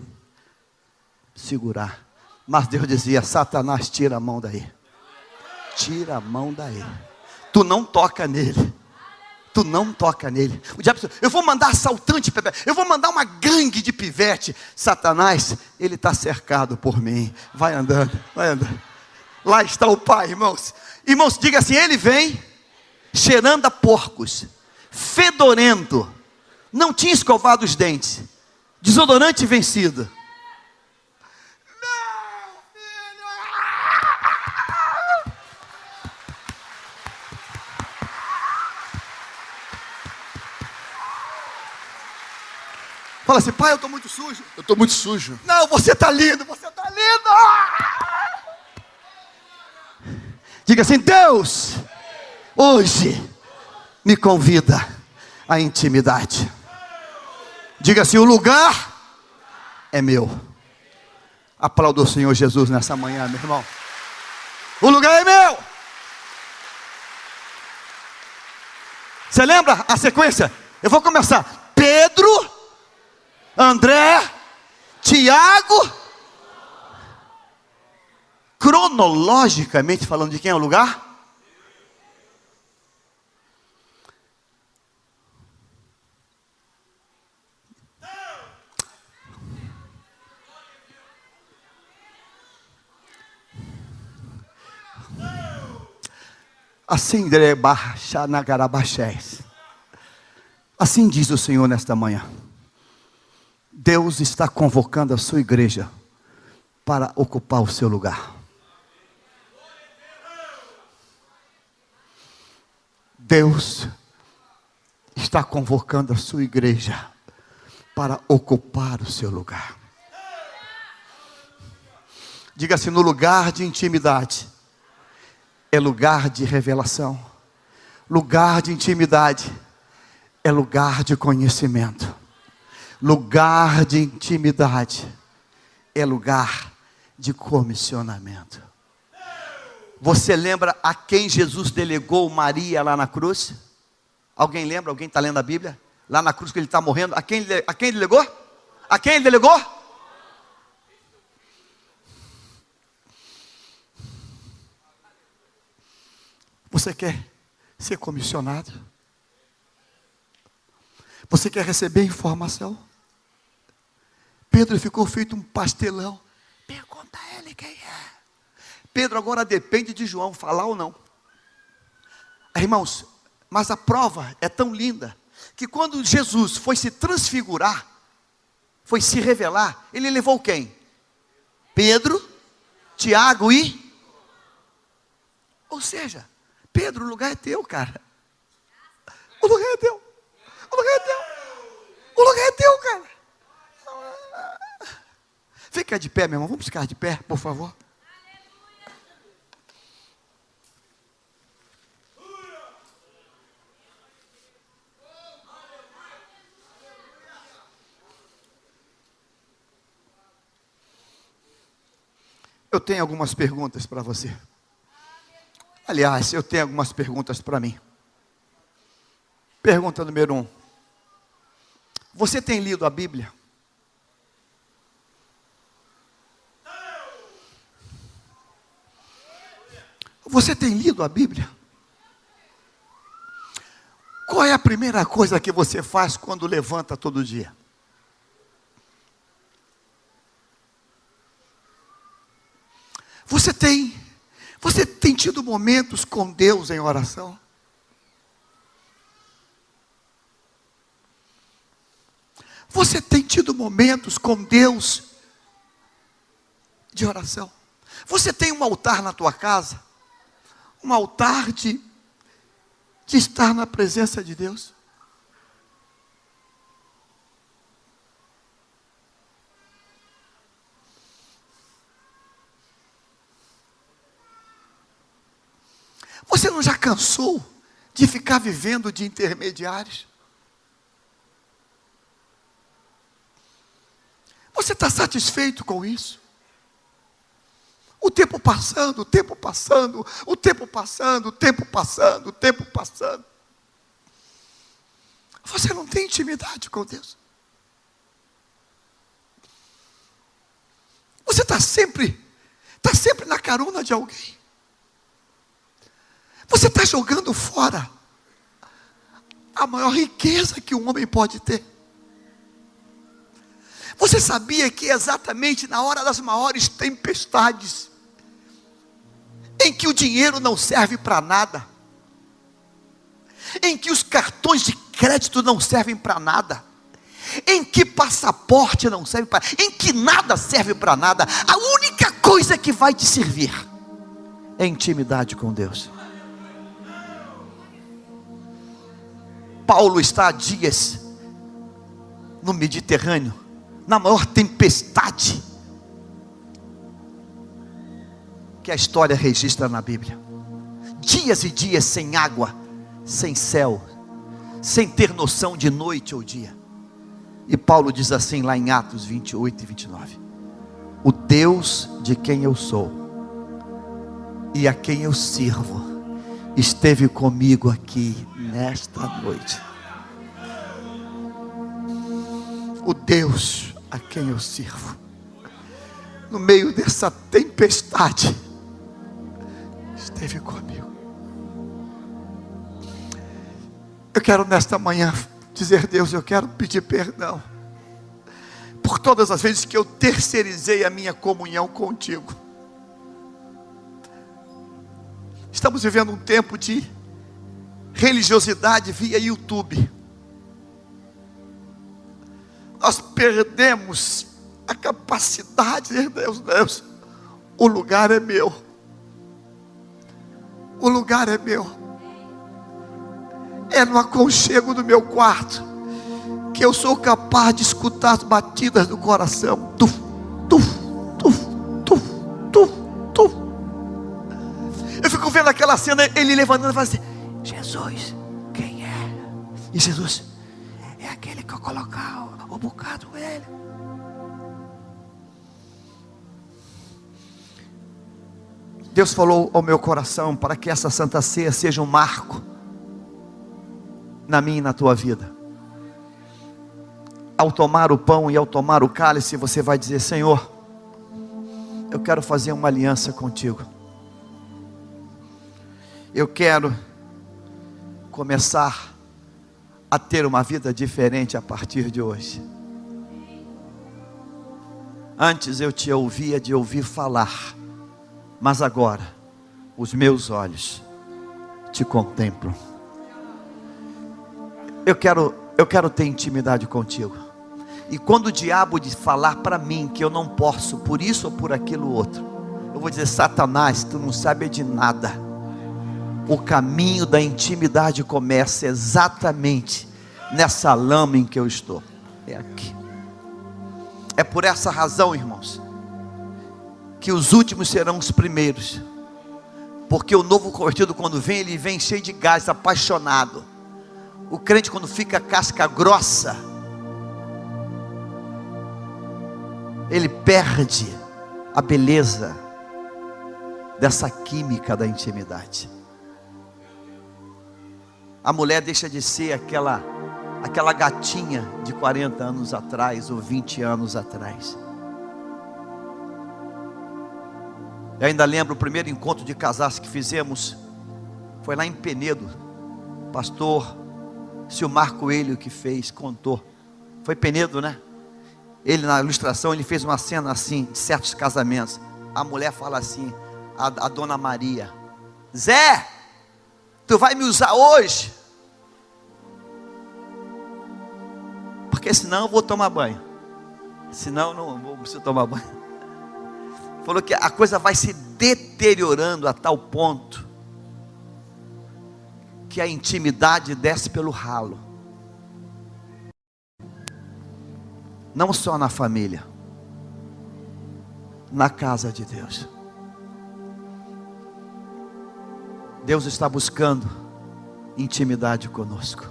Speaker 1: segurar. Mas Deus dizia, Satanás, tira a mão daí. Tira a mão daí. Tu não toca nele. Tu não toca nele. O diabo disse, eu vou mandar assaltante, eu vou mandar uma gangue de pivete. Satanás, ele está cercado por mim. Vai andando, vai andando. Lá está o pai, irmãos. Irmãos, diga assim, ele vem cheirando a porcos, fedorento, não tinha escovado os dentes, desodorante vencido. Fala assim, pai, eu estou muito sujo.
Speaker 2: Eu estou muito sujo.
Speaker 1: Não, você está lindo, você está lindo. Diga assim, Deus, hoje me convida à intimidade. Diga assim, o lugar é meu. Aplauda o Senhor Jesus nessa manhã, meu irmão. O lugar é meu. Você lembra a sequência? Eu vou começar. Pedro, André, Tiago. Cronologicamente falando, de quem é o lugar? Assim diz o Senhor nesta manhã. Deus está convocando a sua igreja para ocupar o seu lugar. Deus está convocando a sua igreja para ocupar o seu lugar. Diga assim: no lugar de intimidade é lugar de revelação. Lugar de intimidade é lugar de conhecimento. Lugar de intimidade é lugar de comissionamento. Você lembra a quem Jesus delegou Maria lá na cruz? Alguém lembra? Alguém está lendo a Bíblia? Lá na cruz que ele está morrendo, a quem ele delegou? A quem ele delegou? Você quer ser comissionado? Você quer receber informação? Pedro ficou feito um pastelão. Pergunta a ele quem é. Pedro agora depende de João falar ou não. Irmãos, mas a prova é tão linda que quando Jesus foi se transfigurar, foi se revelar, ele levou quem? Pedro, Tiago e... Ou seja, Pedro, o lugar é teu, cara. O lugar é teu. O lugar é teu. O lugar é teu, cara. Fica de pé, meu irmão. Vamos ficar de pé, por favor. Eu tenho algumas perguntas para você. Aliás, eu tenho algumas perguntas para mim. Pergunta número 1. Você tem lido a Bíblia? Você tem lido a Bíblia? Qual é a primeira coisa que você faz quando levanta todo dia? Você tem tido momentos com Deus em oração? Você tem tido momentos com Deus de oração? Você tem um altar na tua casa? Um altar de estar na presença de Deus? Você não já cansou de ficar vivendo de intermediários? Você está satisfeito com isso? O tempo passando, o tempo passando, o tempo passando, o tempo passando, o tempo passando. Você não tem intimidade com Deus? Você está sempre na carona de alguém? Você está jogando fora a maior riqueza que um homem pode ter. Você sabia que exatamente na hora das maiores tempestades, em que o dinheiro não serve para nada, em que os cartões de crédito não servem para nada, em que passaporte não serve para, em que nada serve para nada, a única coisa que vai te servir é intimidade com Deus. Paulo está há dias no Mediterrâneo, na maior tempestade que a história registra na Bíblia. Dias e dias sem água, sem céu, sem ter noção de noite ou dia. E Paulo diz assim lá em Atos 28 e 29: o Deus de quem eu sou e a quem eu sirvo esteve comigo aqui nesta noite. O Deus a quem eu sirvo, no meio dessa tempestade, esteve comigo. Eu quero nesta manhã dizer: Deus, eu quero pedir perdão por todas as vezes que eu terceirizei a minha comunhão contigo. Estamos vivendo um tempo de religiosidade via YouTube. Nós perdemos a capacidade de dizer: Deus, o lugar é meu. O lugar é meu. É no aconchego do meu quarto que eu sou capaz de escutar as batidas do coração. Tuf, tuf, tuf, tuf, tuf, tuf. Eu fico vendo aquela cena, ele levantando e falando assim: Jesus, quem é? E Jesus: é aquele que eu colocar o bocado ele. Deus falou ao meu coração para que essa Santa Ceia seja um marco na minha e na tua vida. Ao tomar o pão e ao tomar o cálice, você vai dizer: Senhor, eu quero fazer uma aliança contigo. Eu quero começar a ter uma vida diferente a partir de hoje. Antes eu te ouvia de ouvir falar, mas agora os meus olhos te contemplam. Eu quero ter intimidade contigo. E quando o diabo de falar para mim que eu não posso por isso ou por aquilo outro, eu vou dizer: Satanás, tu não sabe de nada. O caminho da intimidade começa exatamente nessa lama em que eu estou. É aqui. É por essa razão, irmãos, que os últimos serão os primeiros. Porque o novo convertido, quando vem, ele vem cheio de gás, apaixonado. O crente, quando fica casca grossa, ele perde a beleza dessa química da intimidade. A mulher deixa de ser aquela gatinha de 40 anos atrás ou 20 anos atrás. Eu ainda lembro o primeiro encontro de casais que fizemos, foi lá em Penedo. Pastor Silmar Coelho que fez, contou. Foi Penedo, né? Ele, na ilustração, ele fez uma cena assim, de certos casamentos. A mulher fala assim, a dona Maria: Zé, tu vai me usar hoje? Porque senão eu vou tomar banho. Senão eu não preciso tomar banho. Falou que a coisa vai se deteriorando a tal ponto que a intimidade desce pelo ralo. Não só na família, na casa de Deus. Deus está buscando intimidade conosco.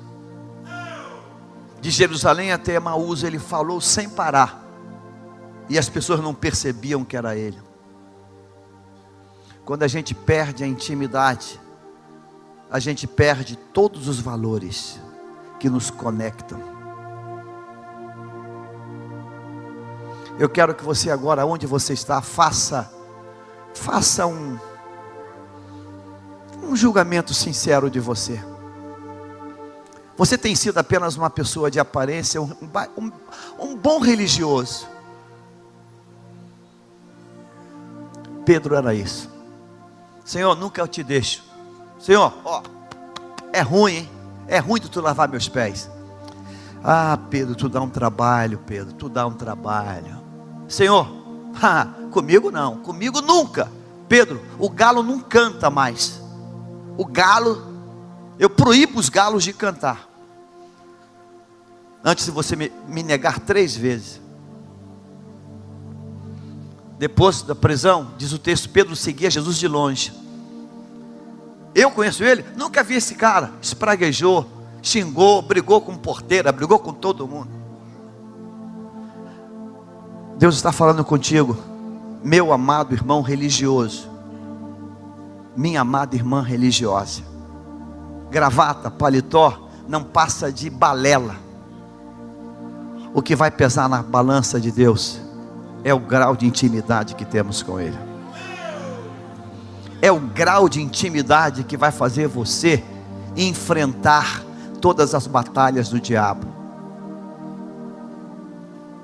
Speaker 1: De Jerusalém até Emaús, ele falou sem parar, e as pessoas não percebiam que era ele. Quando a gente perde a intimidade, a gente perde todos os valores que nos conectam. Eu quero que você agora, onde você está, faça um julgamento sincero de você. Você tem sido apenas uma pessoa de aparência, um bom religioso. Pedro era isso. Senhor, nunca eu te deixo. Senhor, é ruim, hein? É ruim de tu lavar meus pés. Ah, Pedro, tu dá um trabalho, Pedro, tu dá um trabalho. Senhor, comigo não, comigo nunca. Pedro, o galo não canta mais. O galo, eu proíbo os galos de cantar. Antes de você me negar 3 vezes. Depois da prisão, diz o texto, Pedro seguia Jesus de longe. Eu conheço ele, nunca vi esse cara. Espraguejou, xingou, brigou com porteira, brigou com todo mundo. Deus está falando contigo, meu amado irmão religioso, minha amada irmã religiosa. Gravata, paletó, não passa de balela. O que vai pesar na balança de Deus é o grau de intimidade que temos com Ele. É o grau de intimidade que vai fazer você enfrentar todas as batalhas do diabo.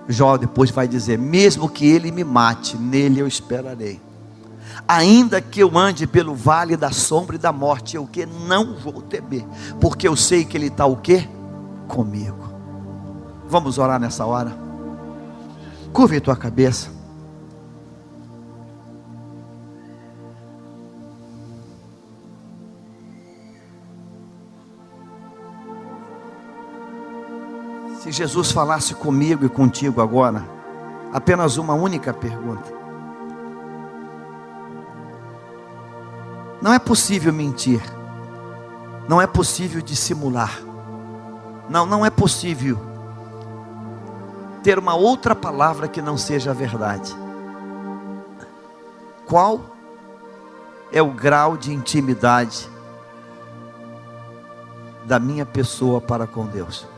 Speaker 1: Jó depois vai dizer: mesmo que ele me mate, nele eu esperarei. Ainda que eu ande pelo vale da sombra e da morte, eu que não vou temer, porque eu sei que ele está o quê? Comigo. Vamos orar nessa hora. Curve tua cabeça. Se Jesus falasse comigo e contigo agora, apenas uma única pergunta: não é possível mentir, não é possível dissimular, não é possível ter uma outra palavra que não seja a verdade. Qual é o grau de intimidade da minha pessoa para com Deus?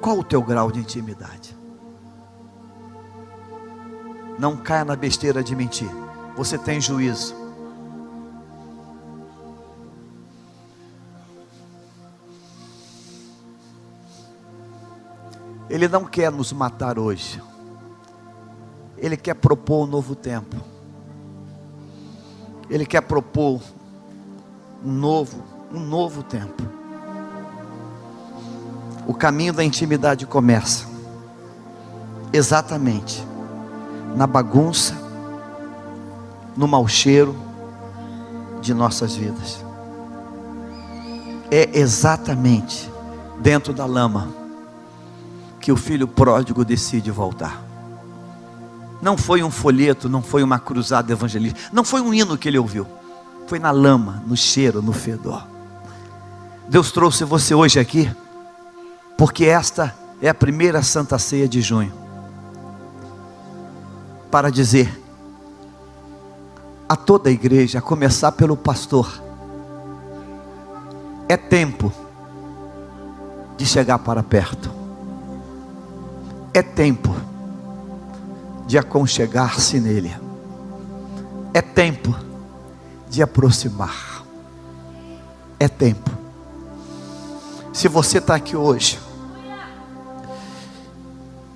Speaker 1: Qual o teu grau de intimidade? Não caia na besteira de mentir. Você tem juízo. Ele não quer nos matar hoje. Ele quer propor um novo tempo. Ele quer propor um novo tempo. O caminho da intimidade começa exatamente na bagunça, no mau cheiro de nossas vidas. É exatamente dentro da lama que o filho pródigo decide voltar. Não foi um folheto, não foi uma cruzada evangelística, não foi um hino que ele ouviu. Foi na lama, no cheiro, no fedor. Deus trouxe você hoje aqui porque esta é a primeira Santa Ceia de junho, para dizer a toda a igreja, a começar pelo pastor: é tempo de chegar para perto, é tempo de aconchegar-se nele, é tempo de aproximar, é tempo. Se você está aqui hoje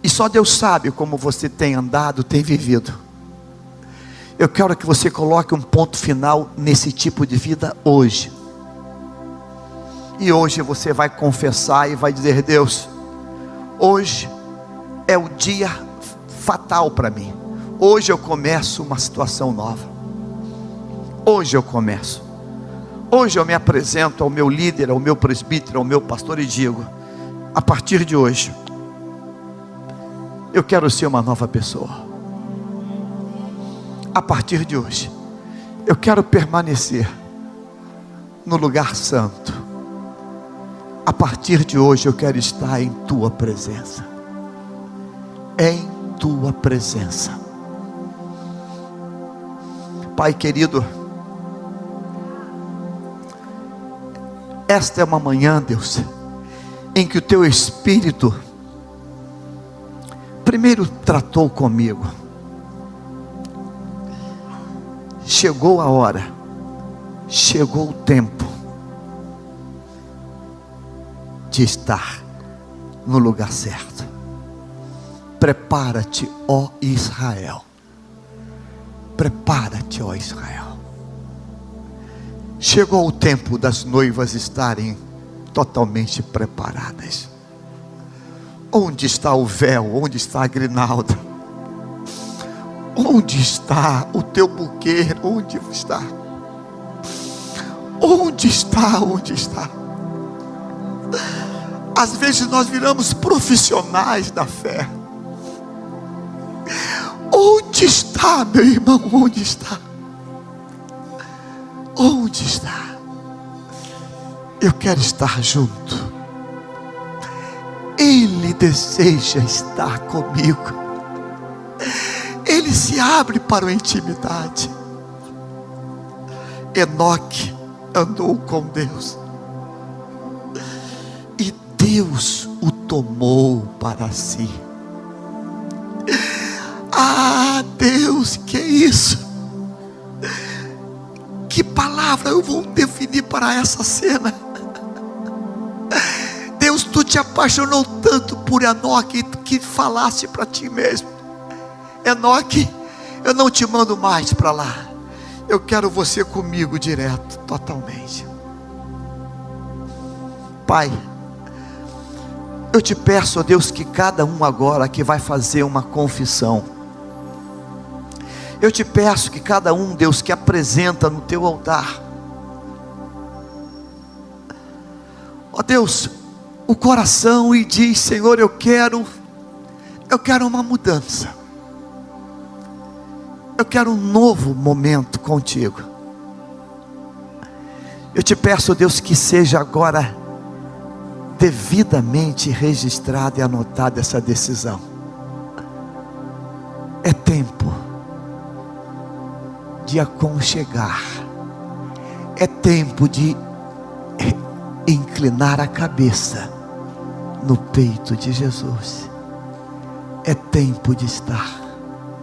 Speaker 1: e só Deus sabe como você tem andado, tem vivido, eu quero que você coloque um ponto final nesse tipo de vida hoje. E hoje você vai confessar e vai dizer: Deus, hoje é o dia fatal para mim. Hoje eu começo uma situação nova. Hoje eu começo. Hoje eu me apresento ao meu líder, ao meu presbítero, ao meu pastor e digo: a partir de hoje eu quero ser uma nova pessoa. A partir de hoje eu quero permanecer no lugar santo. A partir de hoje eu quero estar em tua presença. Em tua presença. Pai querido, esta é uma manhã, Deus, em que o teu Espírito primeiro tratou comigo. Chegou a hora, chegou o tempo de estar no lugar certo. Prepara-te, ó Israel. Prepara-te, ó Israel. Chegou o tempo das noivas estarem totalmente preparadas. Onde está o véu? Onde está a grinalda? Onde está o teu buquê? Onde está? Onde está? Onde está? Às vezes nós viramos profissionais da fé. Onde está, meu irmão? Onde está? Onde está? Eu quero estar junto. Ele deseja estar comigo. Ele se abre para a intimidade. Enoque andou com Deus e Deus o tomou para si. Ah, Deus, que é isso? Que palavra eu vou definir para essa cena? Deus, tu te apaixonou tanto por Enoque que falasse para ti mesmo: Enoque, eu não te mando mais para lá. Eu quero você comigo direto, totalmente. Pai, eu te peço, ó Deus, que cada um agora que vai fazer uma confissão, eu te peço que cada um, Deus, que apresenta no teu altar, ó ó Deus, o coração e diz: Senhor, eu quero uma mudança, eu quero um novo momento contigo. Eu te peço, Deus, que seja agora devidamente registrada e anotada essa decisão. É tempo de aconchegar, é tempo de inclinar a cabeça no peito de Jesus, é tempo de estar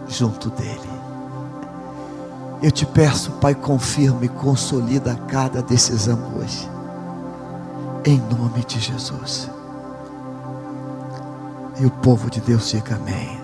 Speaker 1: junto dele. Eu te peço, Pai, confirma e consolida cada decisão hoje, em nome de Jesus. E o povo de Deus diga amém.